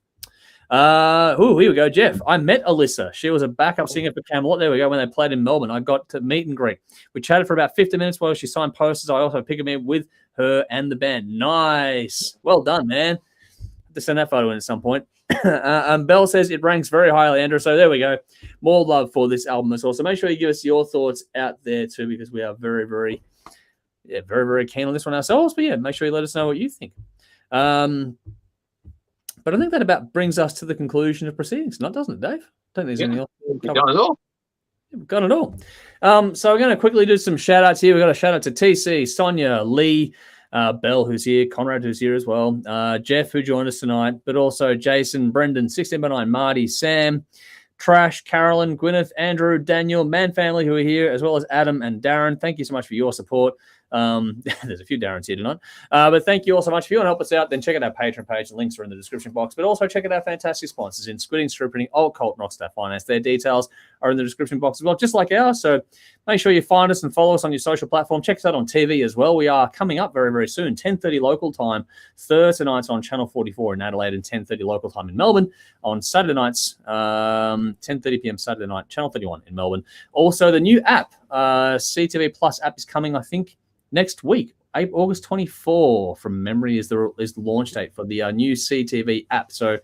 Here we go, Jeff. I met Alyssa. She was a backup singer for Camelot. There we go. When they played in Melbourne, I got to meet and greet. We chatted for about 50 minutes while she signed posters. I also picked me with her and the band. Nice. Well done, man. Have to send that photo in at some point. Belle says it ranks very highly, Andrew. So there we go. More love for this album as well. So make sure you give us your thoughts out there too, because we are very, very, very, very keen on this one ourselves. But yeah, make sure you let us know what you think. But I think that about brings us to the conclusion of proceedings, doesn't it, Dave? I don't think there's anything else. We've done it all. We've got it all. So we're going to quickly do some shout outs here. We've got a shout out to TC, Sonia, Lee, Belle, who's here, Conrad, who's here as well, Jeff, who joined us tonight, but also Jason, Brendan, 16x9, Marty, Sam, Trash, Carolyn, Gwyneth, Andrew, Daniel, Man Family, who are here, as well as Adam and Darren. Thank you so much for your support. There's a few Darrens here tonight. But thank you all so much. If you want to help us out, then check out our Patreon page. The links are in the description box. But also check out our fantastic sponsors in Squidding, Strip Printing, Old Cult, and Rockstar Finance. Their details are in the description box as well, just like ours. So make sure you find us and follow us on your social platform. Check us out on TV as well. We are coming up very, very soon, 10:30 local time, Thursday nights on Channel 44 in Adelaide and 10:30 local time in Melbourne. On Saturday nights, 10:30 p.m. Saturday night, Channel 31 in Melbourne. Also, the new app, CTV Plus app is coming, I think, next week. August 24 from memory is the launch date for the new CTV app. So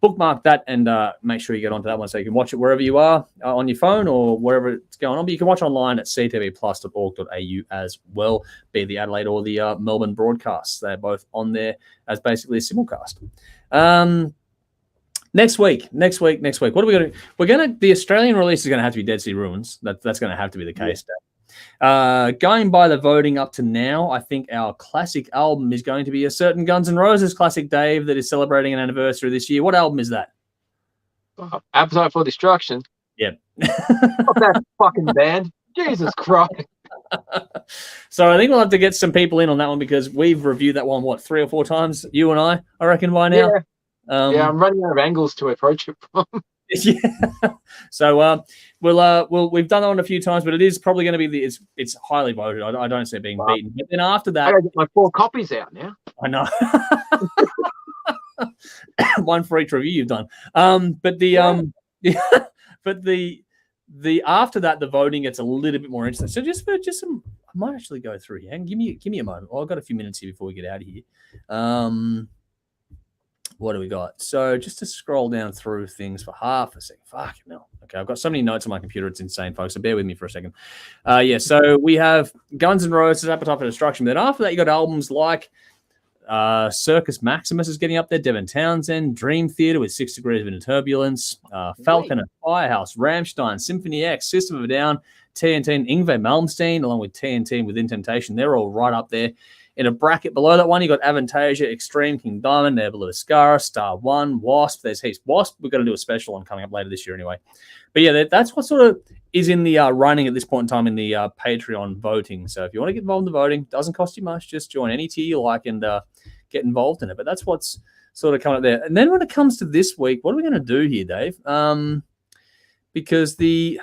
bookmark that and make sure you get onto that one so you can watch it wherever you are on your phone or wherever it's going on. But you can watch online at ctvplus.org.au as well, be the Adelaide or the Melbourne broadcasts. They're both on there as basically a simulcast. Next week. What are we going to? The Australian release is going to have to be Dead Sea Ruins. That's going to have to be the case. Going by the voting up to now, I think our classic album is going to be a certain Guns N' Roses classic, Dave, that is celebrating an anniversary this year. What album is that? Appetite for Destruction. Yep. Fuck that fucking band. Jesus Christ. So I think we'll have to get some people in on that one because we've reviewed that one, 3 or 4 times? You and I reckon by now. Yeah, I'm running out of angles to approach it from. Yeah. So we've done that one a few times, but it is probably going to be it's highly voted. I don't see it being beaten. But then after that, I gotta get my 4 copies out now. I know. One for each review you've done. But the after that the voting gets a little bit more interesting. So just some, I might actually go through here. Give me a moment. I've got a few minutes here before we get out of here. What do we got? So just to scroll down through things for half a second. Fuck no. Okay, I've got so many notes on my computer. It's insane, folks. So bear with me for a second. So we have Guns N' Roses, Appetite for Destruction. But then after that, you got albums like Circus Maximus is getting up there. Devin Townsend, Dream Theater with 6 Degrees of Inner Turbulence, Falcon and Firehouse, Rammstein, Symphony X, System of a Down, TNT and Yngwie Malmsteen, along with TNT and Within Temptation. They're all right up there. In a bracket below that one, you got Avantasia, Extreme, King Diamond, Nebula of Scar, Star One, Wasp. There's heaps. Wasp, we're going to do a special one coming up later this year anyway. But yeah, that's what sort of is in the running at this point in time in the Patreon voting. So if you want to get involved in the voting, doesn't cost you much. Just join any tier you like and get involved in it. But that's what's sort of coming up there. And then when it comes to this week, what are we going to do here, Dave? Because the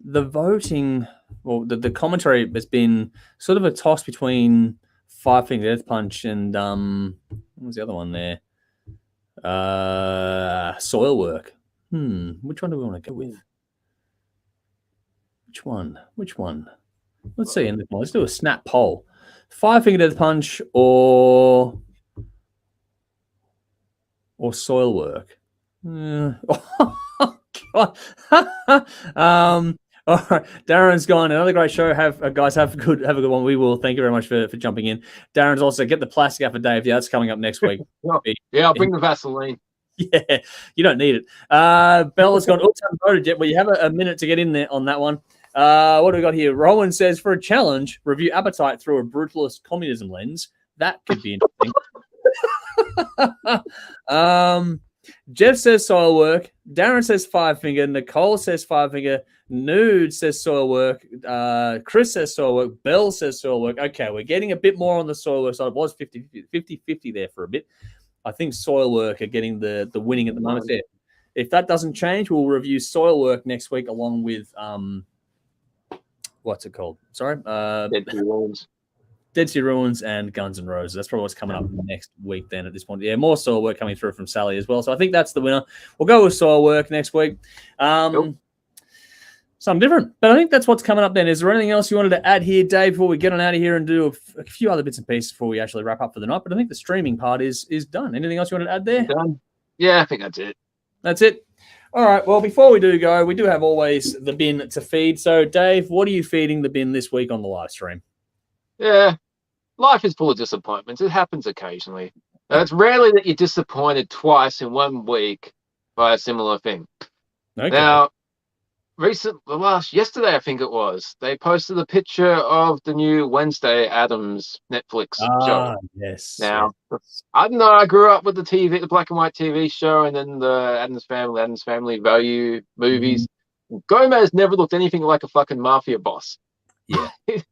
voting... Well, the commentary has been sort of a toss between Five Finger Death Punch and what was the other one there? Soilwork. Which one do we want to go with? Which one? Let's see. Let's do a snap poll. Five Finger Death Punch or Soilwork. Oh, God. All right, Darren's gone. Another great show. Guys, have a good one. We will. Thank you very much for jumping in. Darren's also get the plastic out for Dave. Yeah, that's coming up next week. Yeah, I'll bring the Vaseline. Yeah, you don't need it. Bella's gone. Oops, haven't voted yet. Well, you have a minute to get in there on that one. What do we got here? Rowan says for a challenge, review Appetite through a brutalist communism lens. That could be interesting. Jeff says soil work. Darren says 5 finger. Nicole says 5 finger. Nude says soil work. Chris says soil work. Bell says soil work. Okay, we're getting a bit more on the soil work side. It was 50-50 there for a bit. I think soil work are getting the winning at the moment there. If that doesn't change, we'll review soil work next week along with what's it called? Sorry, Dead Sea Ruins and Guns N' Roses. That's probably what's coming up next week then at this point. Yeah, more soil work coming through from Sally as well. So I think that's the winner. We'll go with soil work next week. Cool. Something different. But I think that's what's coming up then. Is there anything else you wanted to add here, Dave, before we get on out of here and do a few other bits and pieces before we actually wrap up for the night? But I think the streaming part is done. Anything else you wanted to add there? Done. Yeah, I think that's it. That's it. All right. Well, before we do go, we do have always the bin to feed. So, Dave, what are you feeding the bin this week on the live stream? Yeah. Life is full of disappointments. It happens occasionally. It's rarely that you're disappointed twice in 1 week by a similar thing. Okay. Now, yesterday, I think it was, they posted a picture of the new Wednesday Addams Netflix show. Yes. Now, I don't know. I grew up with the black and white TV show, and then the Addams Family Value movies. Mm-hmm. Gomez never looked anything like a fucking mafia boss. Yeah. It's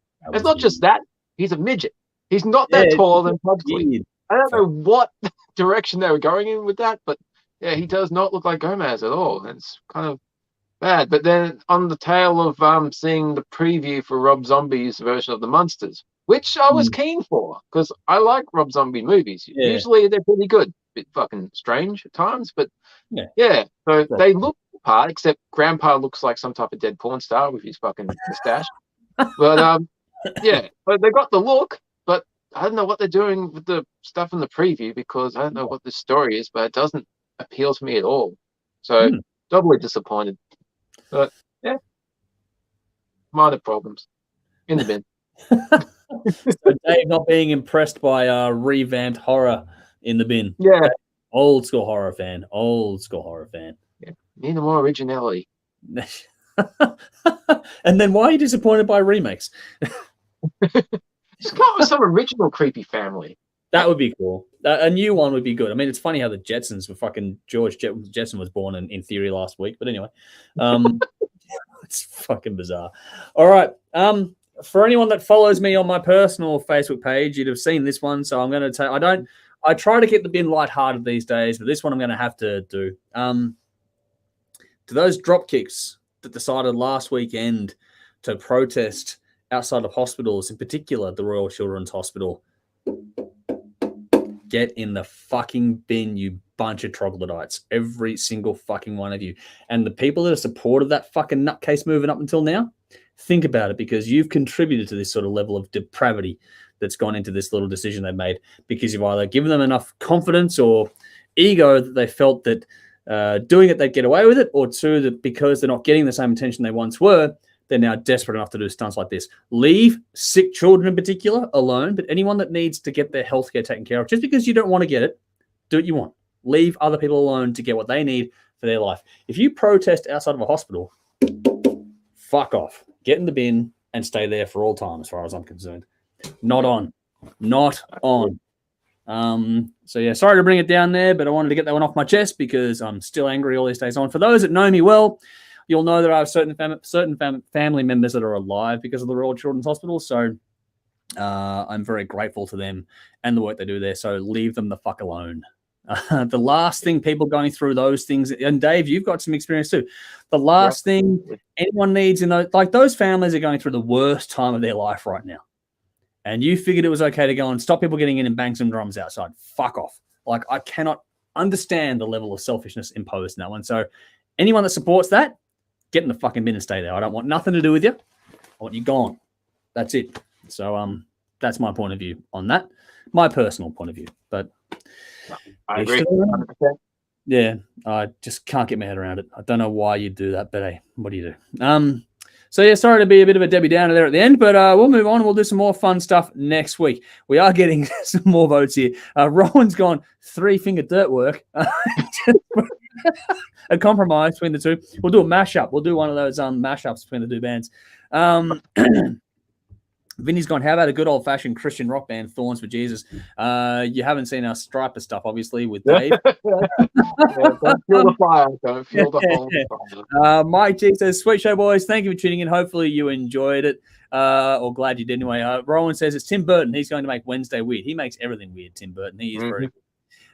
not just that. He's a midget. He's not that taller than Pugsley. I don't know what direction they were going in with that, but yeah, he does not look like Gomez at all. It's kind of bad. But then on the tail of seeing the preview for Rob Zombie's version of the Munsters, which I was keen for because I like Rob Zombie movies. Yeah. Usually they're pretty good. Bit fucking strange at times, but yeah. So they look the part, except Grandpa looks like some type of dead porn star with his fucking mustache. But yeah, but they got the look. But I don't know what they're doing with the stuff in the preview because I don't know what the story is, but it doesn't appeal to me at all. So doubly disappointed. But yeah, minor problems in the bin. So Dave not being impressed by revamped horror in the bin. Yeah, old school horror fan. Yeah, need more originality. And then why are you disappointed by remakes? Just come up with some original creepy family. That would be cool. A new one would be good. I mean, it's funny how the Jetsons were fucking George Jetson was born in theory last week. But anyway, it's fucking bizarre. All right. For anyone that follows me on my personal Facebook page, you'd have seen this one. So I'm going to tell. I try to keep the bin lighthearted these days, but this one I'm going to have to do. To those dropkicks that decided last weekend to protest outside of hospitals, in particular the Royal Children's Hospital, get in the fucking bin, you bunch of troglodytes. Every single fucking one of you. And the people that have supported that fucking nutcase movement up until now, think about it, because you've contributed to this sort of level of depravity that's gone into this little decision they've made, because you've either given them enough confidence or ego that they felt that doing it, they'd get away with it, or two, that because they're not getting the same attention they once were, they're now desperate enough to do stunts like this. Leave sick children in particular alone, but anyone that needs to get their healthcare taken care of, just because you don't want to get it, do what you want. Leave other people alone to get what they need for their life. If you protest outside of a hospital, fuck off. Get in the bin and stay there for all time, as far as I'm concerned. Not on. So yeah, sorry to bring it down there, but I wanted to get that one off my chest because I'm still angry all these days on. For those that know me well, you'll know that I have certain family members that are alive because of the Royal Children's Hospital. So I'm very grateful to them and the work they do there. So leave them the fuck alone. The last thing people going through those things, and Dave, you've got some experience too. The last thing anyone needs in those families are going through the worst time of their life right now. And you figured it was okay to go and stop people getting in and bang some drums outside. Fuck off. Like, I cannot understand the level of selfishness imposed in that one. So anyone that supports that, get in the fucking bin and stay there. I don't want nothing to do with you. I want you gone. That's it. So that's my point of view on that. My personal point of view. But I agree. 100%. Yeah, I just can't get my head around it. I don't know why you do that, but hey, what do you do? So yeah, sorry to be a bit of a Debbie Downer there at the end, but we'll move on and we'll do some more fun stuff next week. We are getting some more votes here. Rowan's gone 3-finger dirt work. A compromise between the two. We'll do a mashup. We'll do one of those mashups between the two bands. Vinny's gone, how about a good old-fashioned Christian rock band, Thorns for Jesus? You haven't seen our Striper stuff, obviously, with Dave. Don't feel the fire. Don't feel the whole fire. Mike G says, sweet show, boys. Thank you for tuning in. Hopefully you enjoyed it, or glad you did anyway. Rowan says, it's Tim Burton. He's going to make Wednesday weird. He makes everything weird, Tim Burton. He is very good.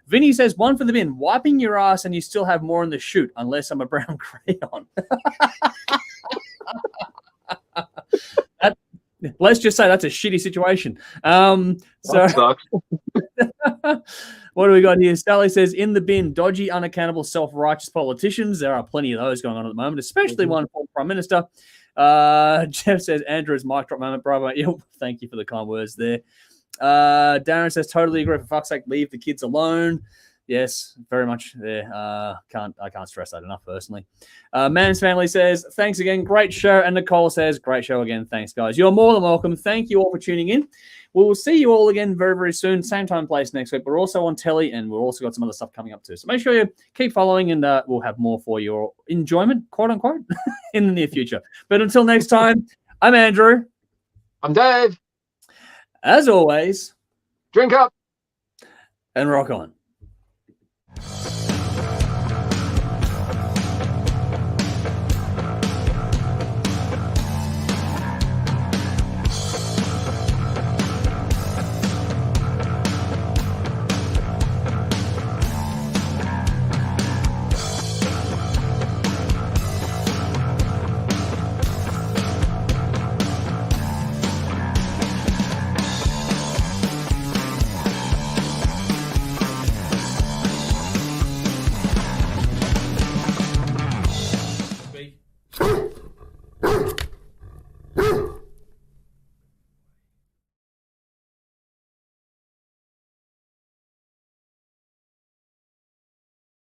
Vinny says, one for the bin, wiping your ass and you still have more in the chute, unless I'm a brown crayon. Let's just say that's a shitty situation. So sucks. What do we got here? Sally says, in the bin, dodgy, unaccountable, self-righteous politicians. There are plenty of those going on at the moment, especially one for Prime Minister. Jeff says, Andrew's mic drop moment, bravo. Thank you for the kind words there. Darren says, totally agree. For fuck's sake, leave the kids alone. Yes, very much there. I can't stress that enough personally. Man's Family says, thanks again. Great show. And Nicole says, great show again. Thanks, guys. You're more than welcome. Thank you all for tuning in. We will see you all again very, very soon. Same time, place next week. We're also on telly, and we've also got some other stuff coming up too. So make sure you keep following, and we'll have more for your enjoyment, quote unquote, in the near future. But until next time, I'm Andrew. I'm Dave. As always, drink up and rock on.